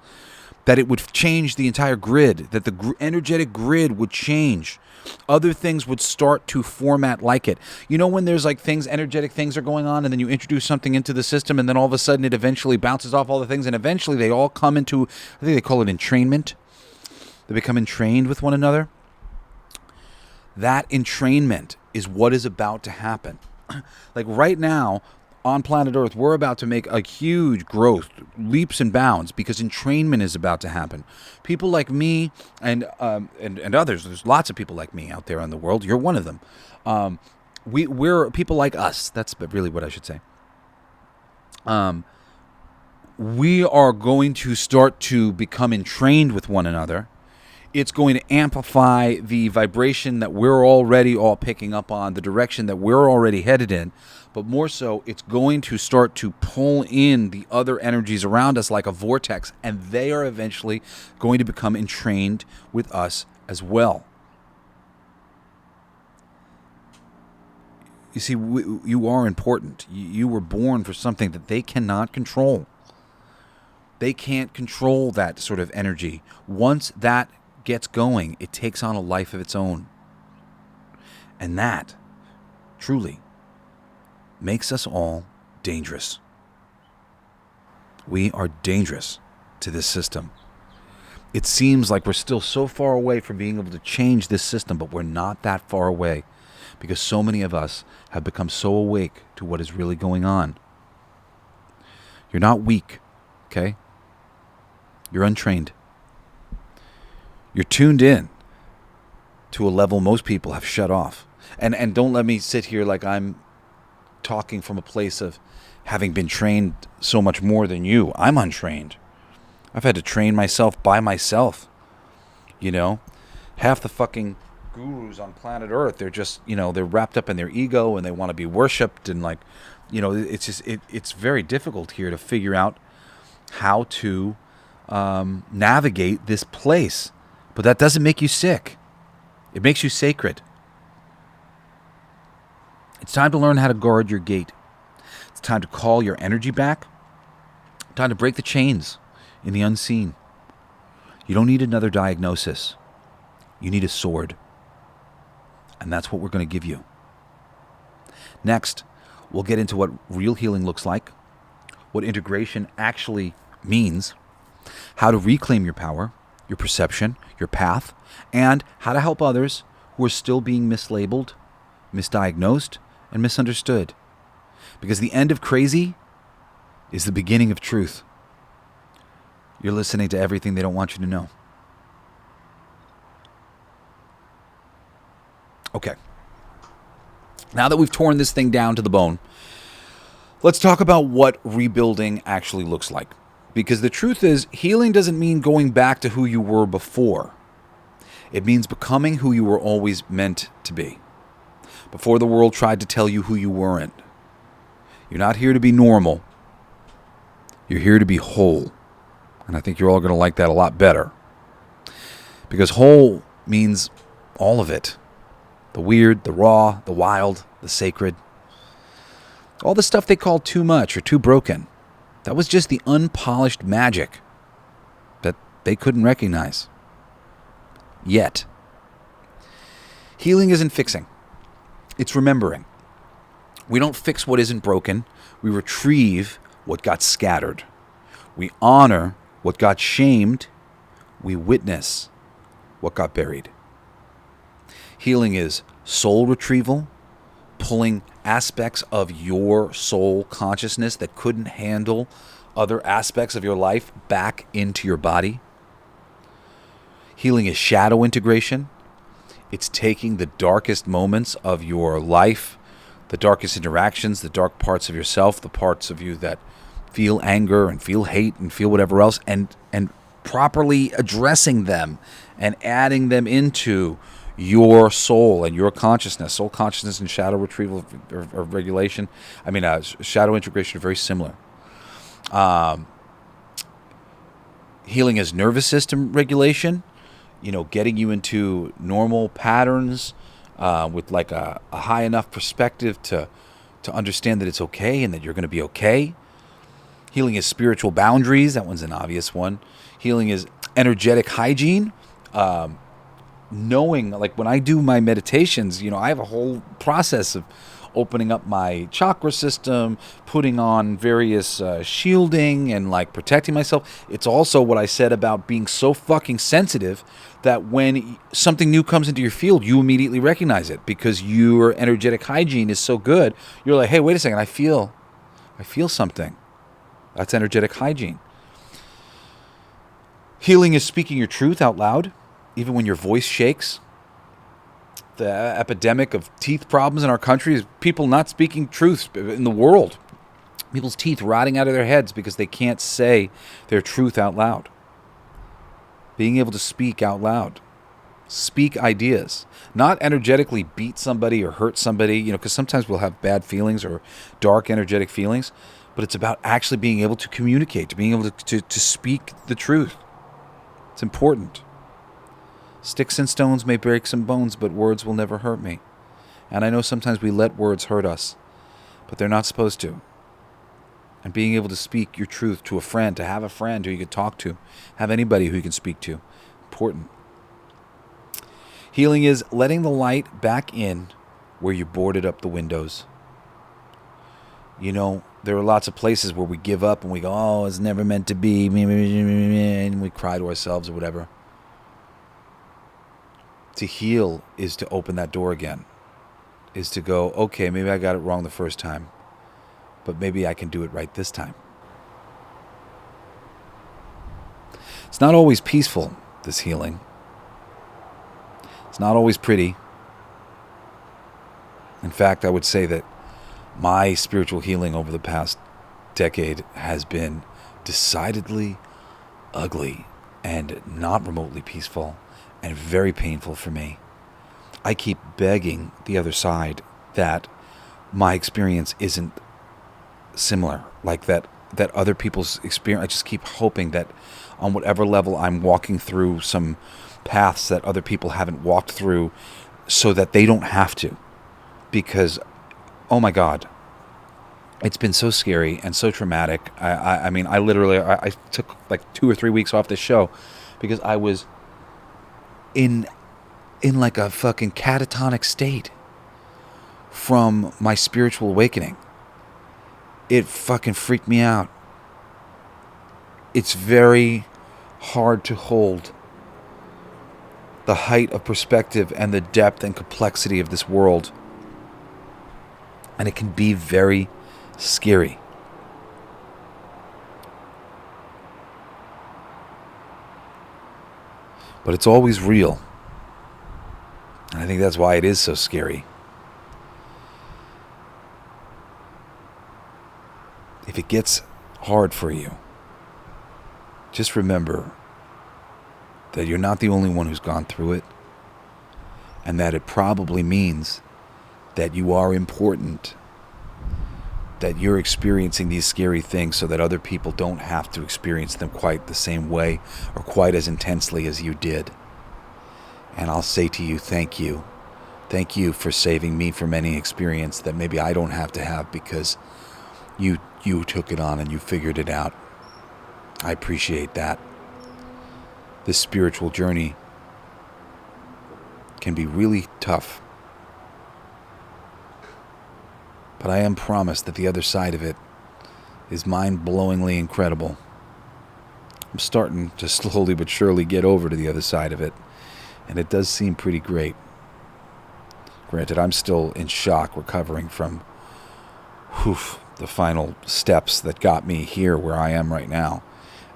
that it would change the entire grid, that the energetic grid would change. Other things would start to format like it. When there's like energetic things are going on, and then you introduce something into the system, and then all of a sudden it eventually bounces off all the things, and eventually they all come into, I think they call it entrainment. They become entrained with one another. That entrainment is what is about to happen. Like right now on planet Earth, we're about to make a huge growth, leaps and bounds, because entrainment is about to happen. People like me and others, there's lots of people like me out there in the world. You're one of them. We're people like us. That's really what I should say. We are going to start to become entrained with one another. It's going to amplify the vibration that we're already all picking up on, the direction that we're already headed in. But more so, it's going to start to pull in the other energies around us like a vortex, and they are eventually going to become entrained with us as well. You see, you are important. You were born for something that they cannot control. They can't control that sort of energy. Once that gets going, it takes on a life of its own. And that, truly, makes us all dangerous. We are dangerous to this system. It seems like we're still so far away from being able to change this system, but we're not that far away, because so many of us have become so awake to what is really going on. You're not weak, okay? You're untrained. You're tuned in to a level most people have shut off. And don't let me sit here like I'm talking from a place of having been trained so much more than you. I'm untrained. I've had to train myself by myself. Half the fucking gurus on planet Earth, they're just, they're wrapped up in their ego and they want to be worshipped, and it's just it's very difficult here to figure out how to navigate this place. But that doesn't make you sick. It makes you sacred. It's time to learn how to guard your gate. It's time to call your energy back. Time to break the chains in the unseen. You don't need another diagnosis. You need a sword. And that's what we're going to give you. Next, we'll get into what real healing looks like, what integration actually means, how to reclaim your power, your perception, your path, and how to help others who are still being mislabeled, misdiagnosed, and misunderstood. Because the end of crazy is the beginning of truth. You're listening to everything they don't want you to know. Okay. Now that we've torn this thing down to the bone, let's talk about what rebuilding actually looks like. Because the truth is, healing doesn't mean going back to who you were before. It means becoming who you were always meant to be. Before the world tried to tell you who you weren't. You're not here to be normal. You're here to be whole. And I think you're all going to like that a lot better. Because whole means all of it. The weird, the raw, the wild, the sacred. All the stuff they call too much or too broken. That was just the unpolished magic that they couldn't recognize. Yet. Healing isn't fixing. It's remembering. We don't fix what isn't broken. We retrieve what got scattered. We honor what got shamed. We witness what got buried. Healing is soul retrieval, pulling aspects of your soul consciousness that couldn't handle other aspects of your life back into your body. Healing is shadow integration. It's taking the darkest moments of your life, the darkest interactions, the dark parts of yourself, the parts of you that feel anger and feel hate and feel whatever else, and properly addressing them and adding them into your soul and your consciousness. Soul consciousness and shadow retrieval or regulation. Shadow integration are very similar. Healing is nervous system regulation. Getting you into normal patterns with like a high enough perspective to understand that it's okay and that you're going to be okay. Healing is spiritual boundaries. That one's an obvious one. Healing is energetic hygiene. Knowing, like when I do my meditations, I have a whole process of opening up my chakra system, putting on various shielding and like protecting myself. It's also what I said about being so fucking sensitive that when something new comes into your field, you immediately recognize it because your energetic hygiene is so good. You're like, hey, wait a second, I feel something. That's energetic hygiene. Healing is speaking your truth out loud, even when your voice shakes. The epidemic of teeth problems in our country is people not speaking truth in the world. People's teeth rotting out of their heads because they can't say their truth out loud. Being able to speak out loud. Speak ideas. Not energetically beat somebody or hurt somebody, because sometimes we'll have bad feelings or dark energetic feelings, but it's about actually being able to communicate, to being able to speak the truth. It's important. Sticks and stones may break some bones, but words will never hurt me. And I know sometimes we let words hurt us, but they're not supposed to. And being able to speak your truth to a friend, to have a friend who you can talk to, have anybody who you can speak to, important. Healing is letting the light back in where you boarded up the windows. There are lots of places where we give up and we go, oh, it's never meant to be, and we cry to ourselves or whatever. To heal is to open that door again, is to go, okay, maybe I got it wrong the first time, but maybe I can do it right this time. It's not always peaceful, this healing. It's not always pretty. In fact, I would say that my spiritual healing over the past decade has been decidedly ugly and not remotely peaceful. And very painful for me. I keep begging the other side that my experience isn't similar, like that other people's experience. I just keep hoping that on whatever level I'm walking through some paths that other people haven't walked through so that they don't have to. Because, oh my God, it's been so scary and so traumatic. I literally took like 2 or 3 weeks off this show because I was in like a fucking catatonic state from my spiritual awakening. It fucking freaked me out. It's very hard to hold the height of perspective and the depth and complexity of this world. And it can be very scary. But it's always real. And I think that's why it is so scary. If it gets hard for you, just remember that you're not the only one who's gone through it, and that it probably means that you are important, that you're experiencing these scary things so that other people don't have to experience them quite the same way or quite as intensely as you did. And I'll say to you, thank you. Thank you for saving me from any experience that maybe I don't have to have, because You took it on and you figured it out. I appreciate that. This spiritual journey can be really tough. But I am promised that the other side of it is mind-blowingly incredible. I'm starting to slowly but surely get over to the other side of it, and it does seem pretty great. Granted, I'm still in shock recovering from the final steps that got me here where I am right now.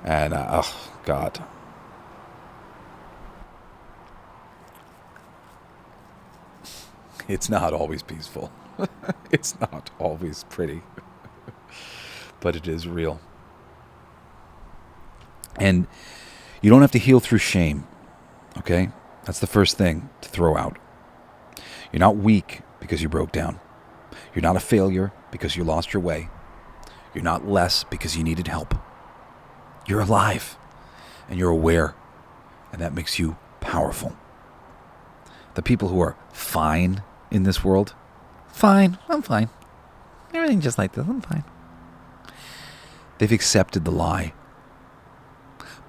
And, oh, God. It's not always peaceful. It's not always pretty. But it is real. And you don't have to heal through shame. Okay? That's the first thing to throw out. You're not weak because you broke down. You're not a failure because you lost your way. You're not less because you needed help. You're alive. And you're aware. And that makes you powerful. The people who are fine in this world, fine, I'm fine. Everything just like this, I'm fine. They've accepted the lie.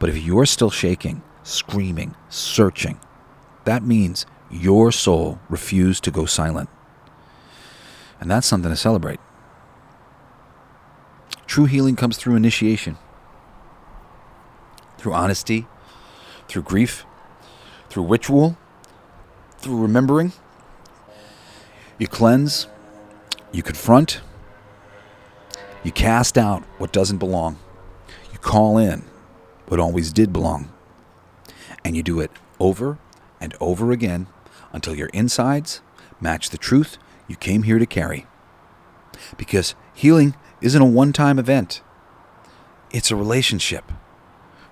But if you're still shaking, screaming, searching, that means your soul refused to go silent. And that's something to celebrate. True healing comes through initiation, through honesty, through grief, through ritual, through remembering. You cleanse, you confront, you cast out what doesn't belong. You call in what always did belong. And you do it over and over again until your insides match the truth you came here to carry. Because healing isn't a one-time event. It's a relationship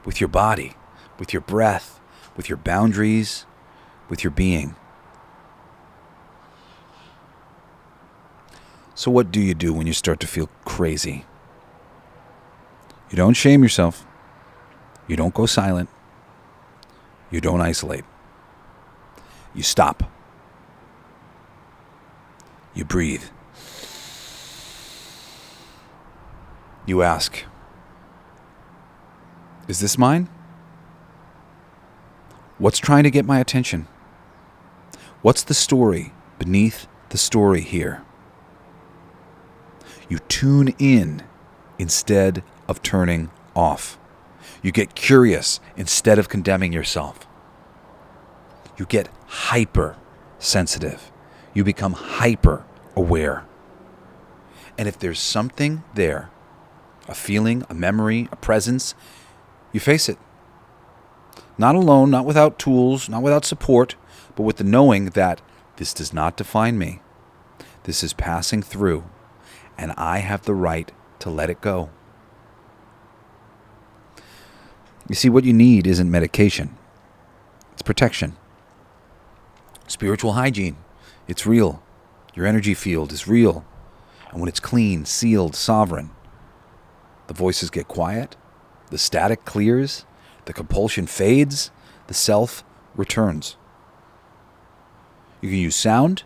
with your body, with your breath, with your boundaries, with your being. So what do you do when you start to feel crazy? You don't shame yourself. You don't go silent. You don't isolate. You stop. You breathe. You ask, is this mine? What's trying to get my attention? What's the story beneath the story here? You tune in instead of turning off. You get curious instead of condemning yourself. You get hyper sensitive. You become hyper aware. And if there's something there, a feeling, a memory, a presence, you face it. Not alone, not without tools, not without support, but with the knowing that this does not define me. This is passing through, and I have the right to let it go. You see, what you need isn't medication. It's protection. Spiritual hygiene. It's real. Your energy field is real. And when it's clean, sealed, sovereign, the voices get quiet, the static clears, the compulsion fades, the self returns. You can use sound.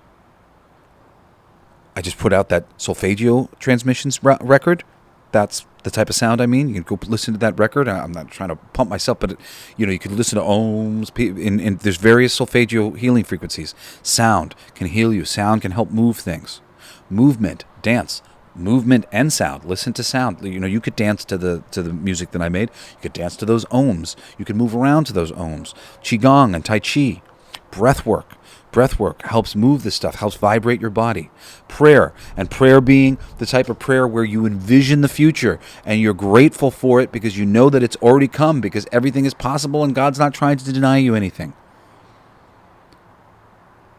I just put out that solfeggio transmissions record. That's the type of sound I mean. You can go listen to that record. I'm not trying to pump myself, but you can listen to ohms. And there's various solfeggio healing frequencies. Sound can heal you. Sound can help move things. Movement, dance, movement and sound. Listen to sound. You could dance to the music that I made. You could dance to those ohms. You could move around to those ohms. Qigong and Tai Chi. Breath work. Breath work helps move this stuff, helps vibrate your body. Prayer, and prayer being the type of prayer where you envision the future and you're grateful for it because you know that it's already come, because everything is possible and God's not trying to deny you anything.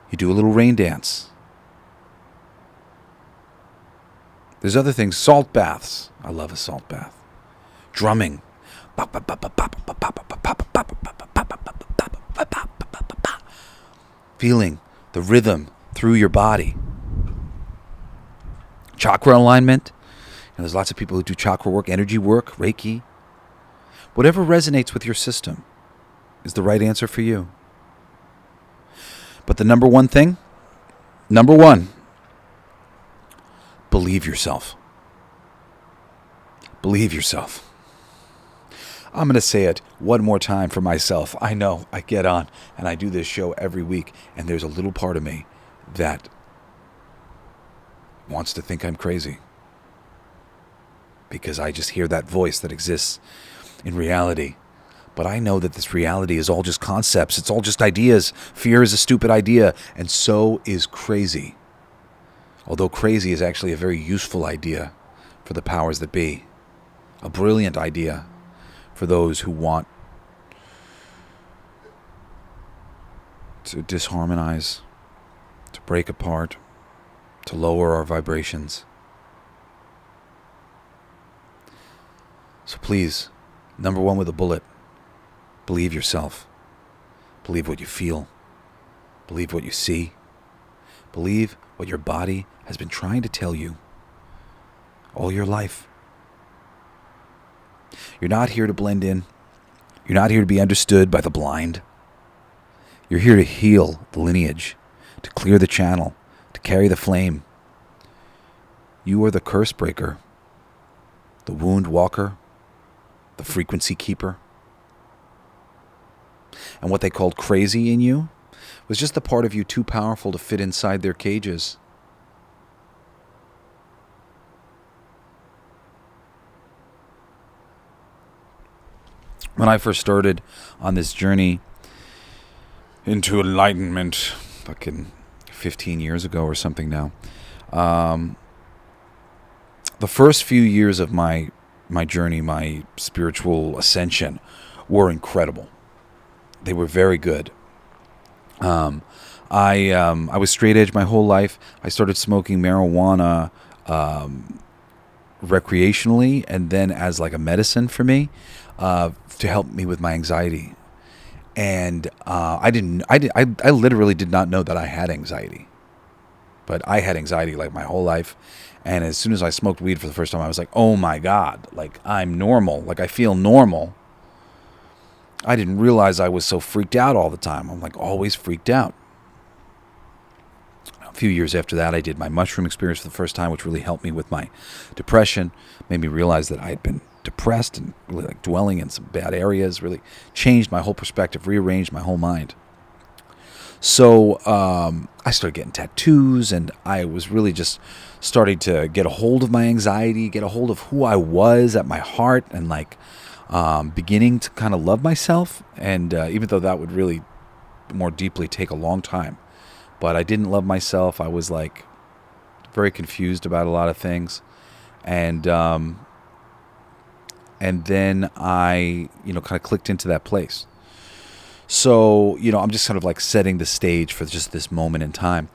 You do a little rain dance. There's other things. Salt baths. I love a salt bath. Drumming. Feeling the rhythm through your body. Chakra alignment. And there's lots of people who do chakra work, energy work, Reiki. Whatever resonates with your system is the right answer for you. But the number one, believe yourself. Believe yourself. I'm going to say it one more time for myself. I know I get on and I do this show every week, and there's a little part of me that wants to think I'm crazy, because I just hear that voice that exists in reality. But I know that this reality is all just concepts. It's all just ideas. Fear is a stupid idea, and so is crazy. Although crazy is actually a very useful idea for the powers that be. A brilliant idea for those who want to disharmonize, to break apart, to lower our vibrations. So please, number one with a bullet, believe yourself. Believe what you feel. Believe what you see. Believe what your body has been trying to tell you all your life. You're not here to blend in. You're not here to be understood by the blind. You're here to heal the lineage, to clear the channel, to carry the flame. You are the curse breaker, the wound walker, the frequency keeper. And what they called crazy in you was just the part of you too powerful to fit inside their cages. When I first started on this journey into enlightenment, fucking 15 years ago or something now, the first few years of my journey, my spiritual ascension, were incredible. They were very good. I was straight edge my whole life. I started smoking marijuana recreationally, and then as like a medicine for me, to help me with my anxiety. And I literally did not know that I had anxiety, but I had anxiety like my whole life. And as soon as I smoked weed for the first time, I was like, oh my God, like I'm normal, like I feel normal. I didn't realize I was so freaked out all the time. I'm like always freaked out. A few years after that, I did my mushroom experience for the first time, which really helped me with my depression, made me realize that I had been depressed and really like dwelling in some bad areas, really changed my whole perspective, rearranged my whole mind. So I started getting tattoos, and I was really just starting to get a hold of my anxiety, get a hold of who I was at my heart, and like beginning to kind of love myself. And even though that would really more deeply take a long time, but I didn't love myself. I was like very confused about a lot of things. And then I, kind of clicked into that place. So, I'm just kind of like setting the stage for just this moment in time.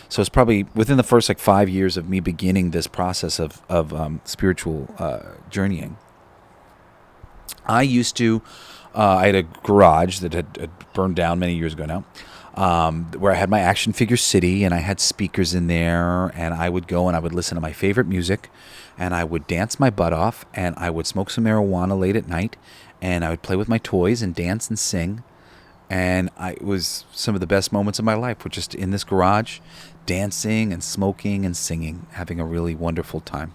So it's probably within the first like 5 years of me beginning this process of spiritual journeying. I used to, I had a garage that had burned down many years ago now, where I had my action figure city, and I had speakers in there, and I would go and I would listen to my favorite music, and I would dance my butt off, and I would smoke some marijuana late at night, and I would play with my toys and dance and sing. And it was some of the best moments of my life were just in this garage, dancing and smoking and singing, having a really wonderful time.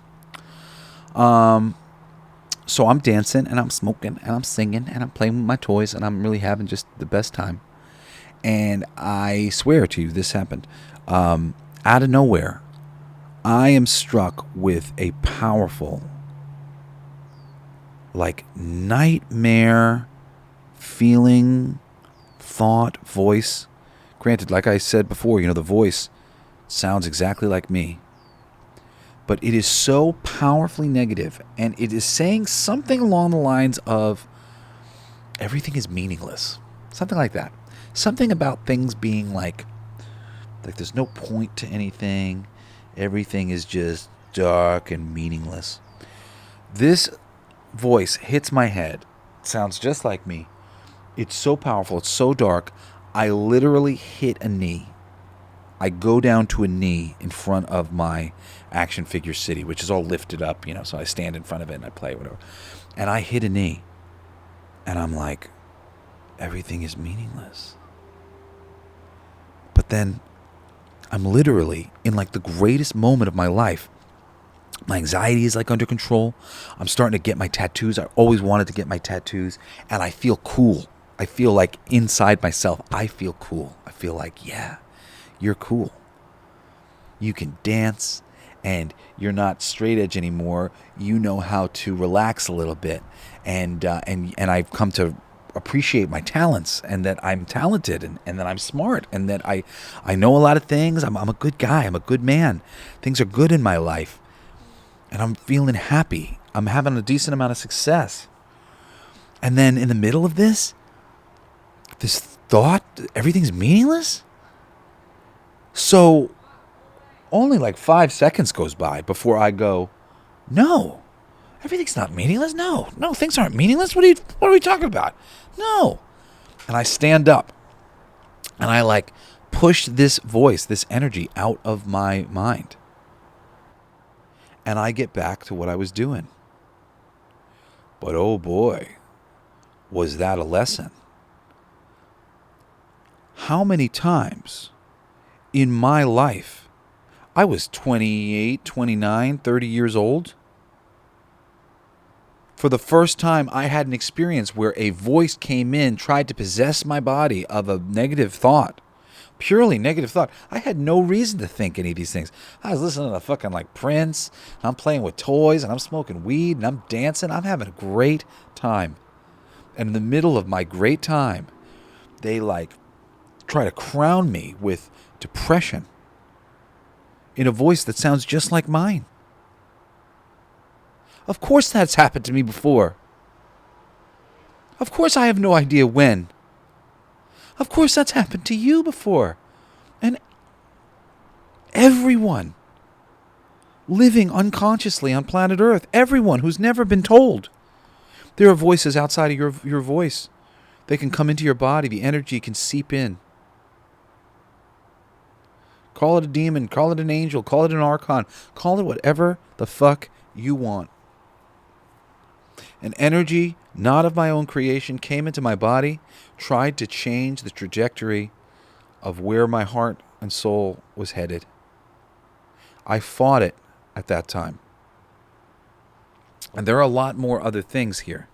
So I'm dancing and I'm smoking and I'm singing and I'm playing with my toys, and I'm really having just the best time. And I swear to you, this happened. Out of nowhere, I am struck with a powerful, like nightmare feeling, thought, voice. Granted, like I said before, the voice sounds exactly like me. But it is so powerfully negative, and it is saying something along the lines of everything is meaningless. Something like that. Something about things being like there's no point to anything. Everything is just dark and meaningless. This voice hits my head. It sounds just like me. It's so powerful. It's so dark. I literally hit a knee. I go down to a knee in front of my action figure city, which is all lifted up, so I stand in front of it and I play, whatever. And I hit a knee. And I'm like, everything is meaningless. But then I'm literally in like the greatest moment of my life, My anxiety is like under control. I'm starting to get my tattoos. I always wanted to get my tattoos, and I feel cool. I feel like inside myself, I feel cool. I feel like, yeah, you're cool. You can dance, and you're not straight edge anymore. You know how to relax a little bit, and I've come to appreciate my talents, and that I'm talented, and that I'm smart, and that I know a lot of things. I'm a good guy. I'm a good man. Things are good in my life, and I'm feeling happy. I'm having a decent amount of success. And then in the middle of this thought, everything's meaningless. So only like 5 seconds goes by before I go, no, everything's not meaningless. No, things aren't meaningless. What are we talking about? No. And I stand up and I like push this voice, this energy out of my mind. And I get back to what I was doing. But oh boy, was that a lesson. How many times in my life, I was 28, 29, 30 years old. For the first time, I had an experience where a voice came in, tried to possess my body of a negative thought. Purely negative thought. I had no reason to think any of these things. I was listening to fucking like Prince, and I'm playing with toys, and I'm smoking weed, and I'm dancing. I'm having a great time. And in the middle of my great time, they like try to crown me with depression in a voice that sounds just like mine. Of course that's happened to me before. Of course I have no idea when. Of course that's happened to you before. And everyone living unconsciously on planet Earth, everyone who's never been told, there are voices outside of your voice. They can come into your body. The energy can seep in. Call it a demon. Call it an angel. Call it an archon. Call it whatever the fuck you want. An energy not of my own creation came into my body, tried to change the trajectory of where my heart and soul was headed. I fought it at that time. And there are a lot more other things here.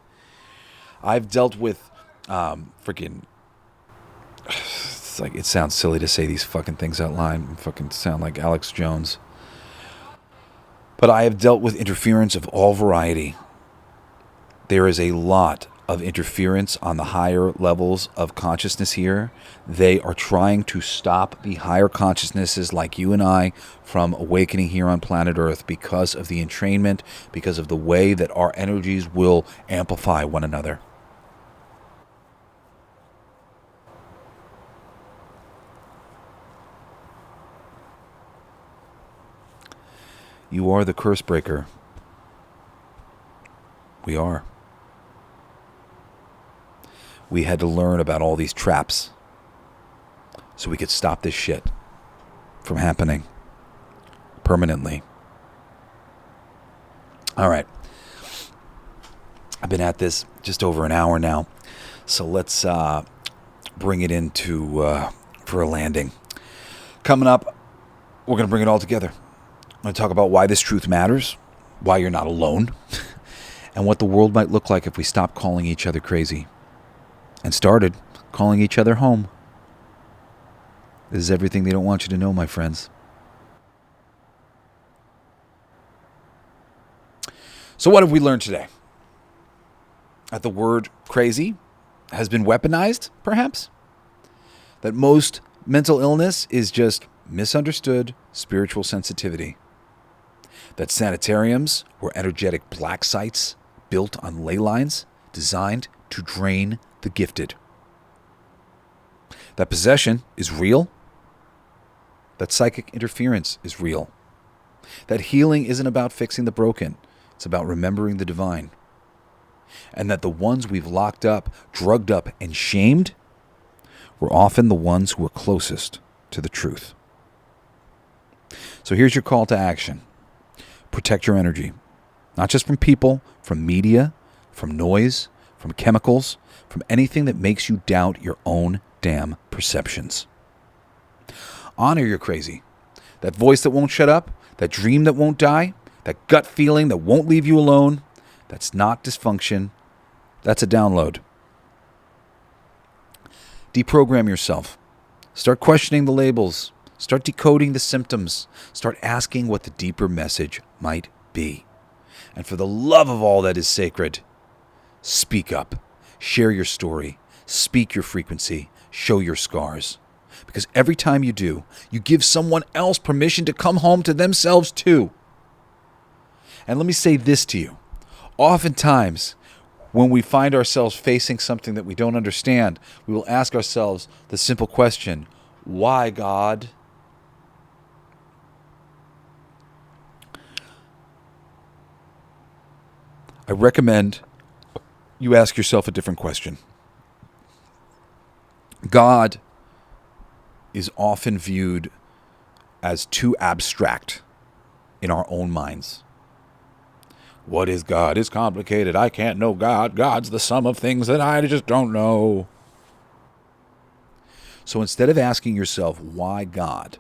I've dealt with it's like, it sounds silly to say these fucking things out loud and fucking sound like Alex Jones. But I have dealt with interference of all variety. There is a lot of interference on the higher levels of consciousness here. They are trying to stop the higher consciousnesses like you and I from awakening here on planet Earth because of the entrainment, because of the way that our energies will amplify one another. You are the curse breaker. We are. We had to learn about all these traps so we could stop this shit from happening permanently. All right. I've been at this just over an hour now, so let's bring it into for a landing. Coming up, we're going to bring it all together. I'm going to talk about why this truth matters, why you're not alone, and what the world might look like if we stopped calling each other crazy and started calling each other home. This is everything they don't want you to know, my friends. So what have we learned today? That the word crazy has been weaponized, perhaps? That most mental illness is just misunderstood spiritual sensitivity. That sanitariums were energetic black sites built on ley lines designed to drain the gifted. That possession is real. That psychic interference is real. That healing isn't about fixing the broken. It's about remembering the divine. And that the ones we've locked up, drugged up, and shamed were often the ones who were closest to the truth. So here's your call to action. Protect your energy. Not just from people, from media, from noise, from chemicals, from anything that makes you doubt your own damn perceptions. Honor your crazy. That voice that won't shut up, that dream that won't die, That gut feeling that won't leave you alone, that's not dysfunction. That's a download. Deprogram yourself. Start questioning the labels. Start decoding the symptoms. Start asking what the deeper message might be. And for the love of all that is sacred, speak up. Share your story. Speak your frequency. Show your scars. Because every time you do, you give someone else permission to come home to themselves too. And let me say this to you. Oftentimes, when we find ourselves facing something that we don't understand, we will ask ourselves the simple question, why, God? I recommend you ask yourself a different question. God is often viewed as too abstract in our own minds. What is God? It's complicated. I can't know God. God's the sum of things that I just don't know. So instead of asking yourself, why God?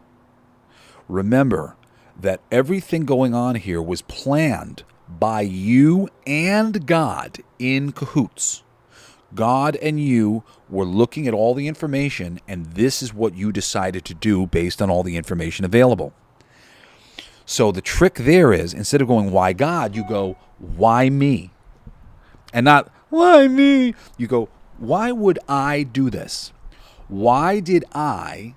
Remember that everything going on here was planned by you and God in cahoots. God and you were looking at all the information, and this is what you decided to do based on all the information available. So the trick there is, instead of going, why God, you go, why me? And not, why me? You go, why would I do this? Why did I,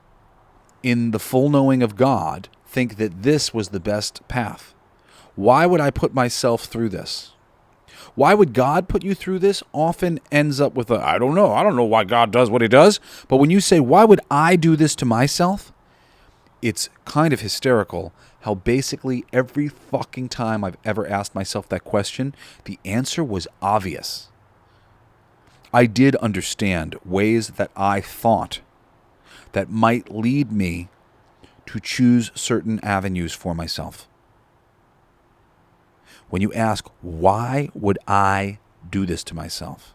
in the full knowing of God, think that this was the best path? Why would I put myself through this? Why would God put you through this? Often ends up with I don't know. I don't know why God does what he does. But when you say, why would I do this to myself? It's kind of hysterical how basically every fucking time I've ever asked myself that question, the answer was obvious. I did understand ways that I thought that might lead me to choose certain avenues for myself. When you ask, why would I do this to myself?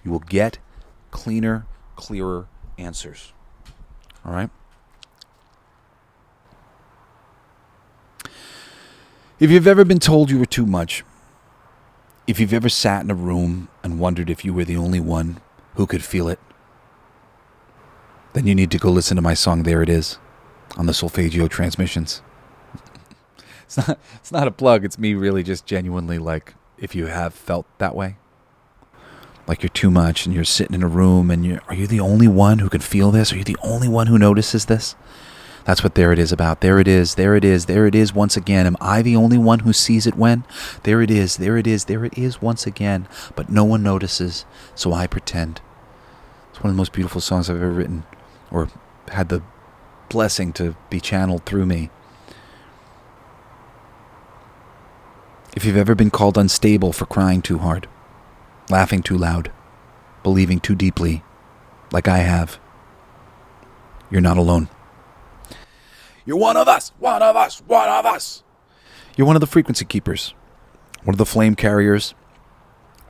You will get cleaner, clearer answers. All right? If you've ever been told you were too much, if you've ever sat in a room and wondered if you were the only one who could feel it, then you need to go listen to my song, There It Is, on the Solfeggio Transmissions. It's not a plug. It's me really just genuinely like, if you have felt that way, like you're too much and you're sitting in a room and are you the only one who can feel this? Are you the only one who notices this? That's what There It Is about. There it is. There it is. There it is once again. Am I the only one who sees it when? There it is. There it is. There it is once again. But no one notices, so I pretend. It's one of the most beautiful songs I've ever written or had the blessing to be channeled through me. If you've ever been called unstable for crying too hard, laughing too loud, believing too deeply, like I have, you're not alone. You're one of us, one of us, one of us. You're one of the frequency keepers, one of the flame carriers,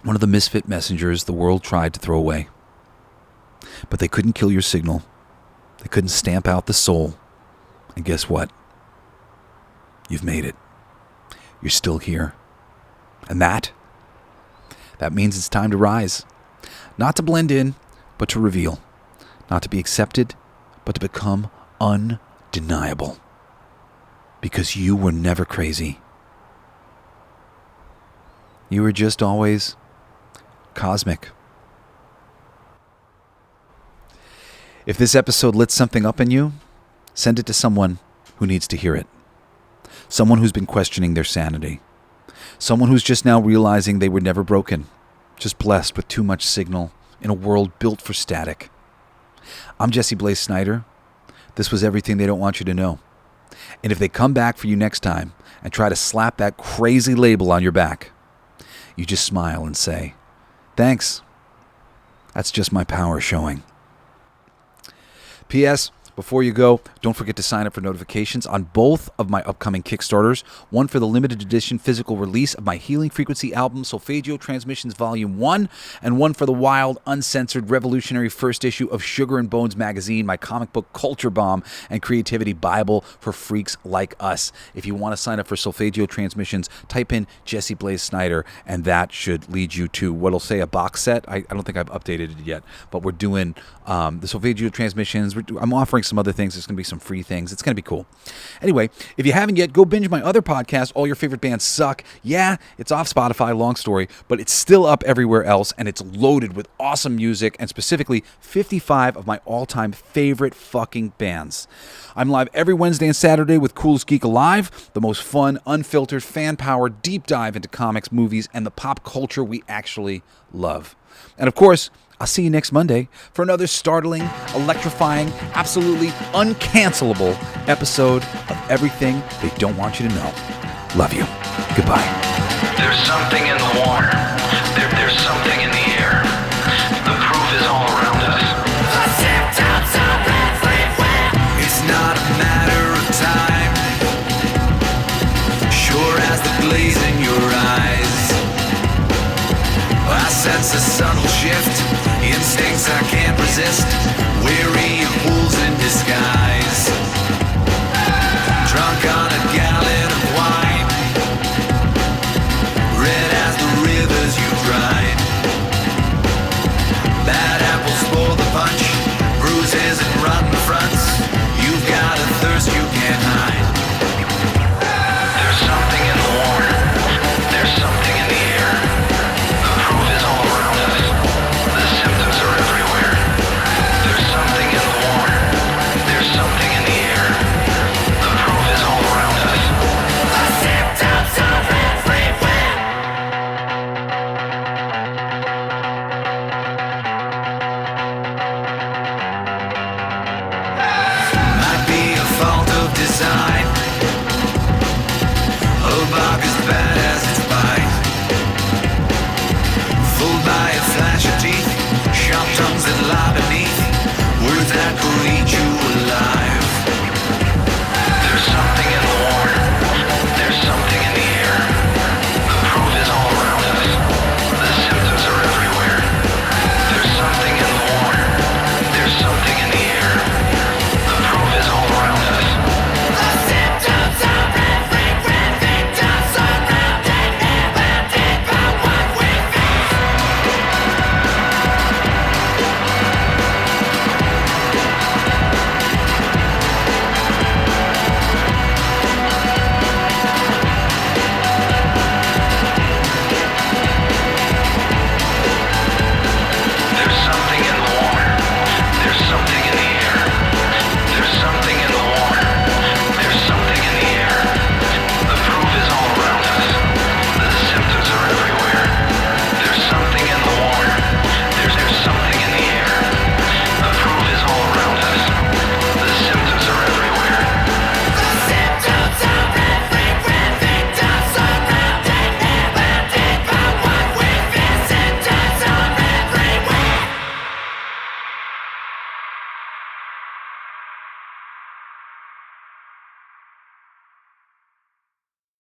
one of the misfit messengers the world tried to throw away. But they couldn't kill your signal. They couldn't stamp out the soul. And guess what? You've made it. You're still here. And that means it's time to rise. Not to blend in, but to reveal. Not to be accepted, but to become undeniable. Because you were never crazy. You were just always cosmic. If this episode lit something up in you, send it to someone who needs to hear it. Someone who's been questioning their sanity. Someone who's just now realizing they were never broken, just blessed with too much signal in a world built for static. I'm Jesse Blaze Snyder. This was everything they don't want you to know. And if they come back for you next time and try to slap that crazy label on your back, you just smile and say, thanks. That's just my power showing. P.S. Before you go, don't forget to sign up for notifications on both of my upcoming Kickstarters. One for the limited edition physical release of my Healing Frequency album, Solfeggio Transmissions Volume 1, and one for the wild, uncensored, revolutionary first issue of Sugar and Bones magazine, my comic book culture bomb and creativity Bible for freaks like us. If you want to sign up for Solfeggio Transmissions, type in Jesse Blaze Snyder, and that should lead you to what'll say a box set. I don't think I've updated it yet, but we're doing the Solfeggio Transmissions. I'm offering some other things. There's going to be some free things. It's going to be cool. Anyway, if you haven't yet, go binge my other podcast, All Your Favorite Bands Suck. Yeah, it's off Spotify, long story, but it's still up everywhere else, and it's loaded with awesome music, and specifically 55 of my all-time favorite fucking bands. I'm live every Wednesday and Saturday with Coolest Geek Alive, the most fun, unfiltered, fan-powered deep dive into comics, movies, and the pop culture we actually love. And of course, I'll see you next Monday for another startling, electrifying, absolutely uncancelable episode of Everything They Don't Want You to Know. Love you. Goodbye. There's something in the water. There's something in the air. The proof is all around us. It's not a matter of time. Sure as the blaze in your eyes, I sense a subtle shift. Instincts I can't resist. Weary wolves in disguise.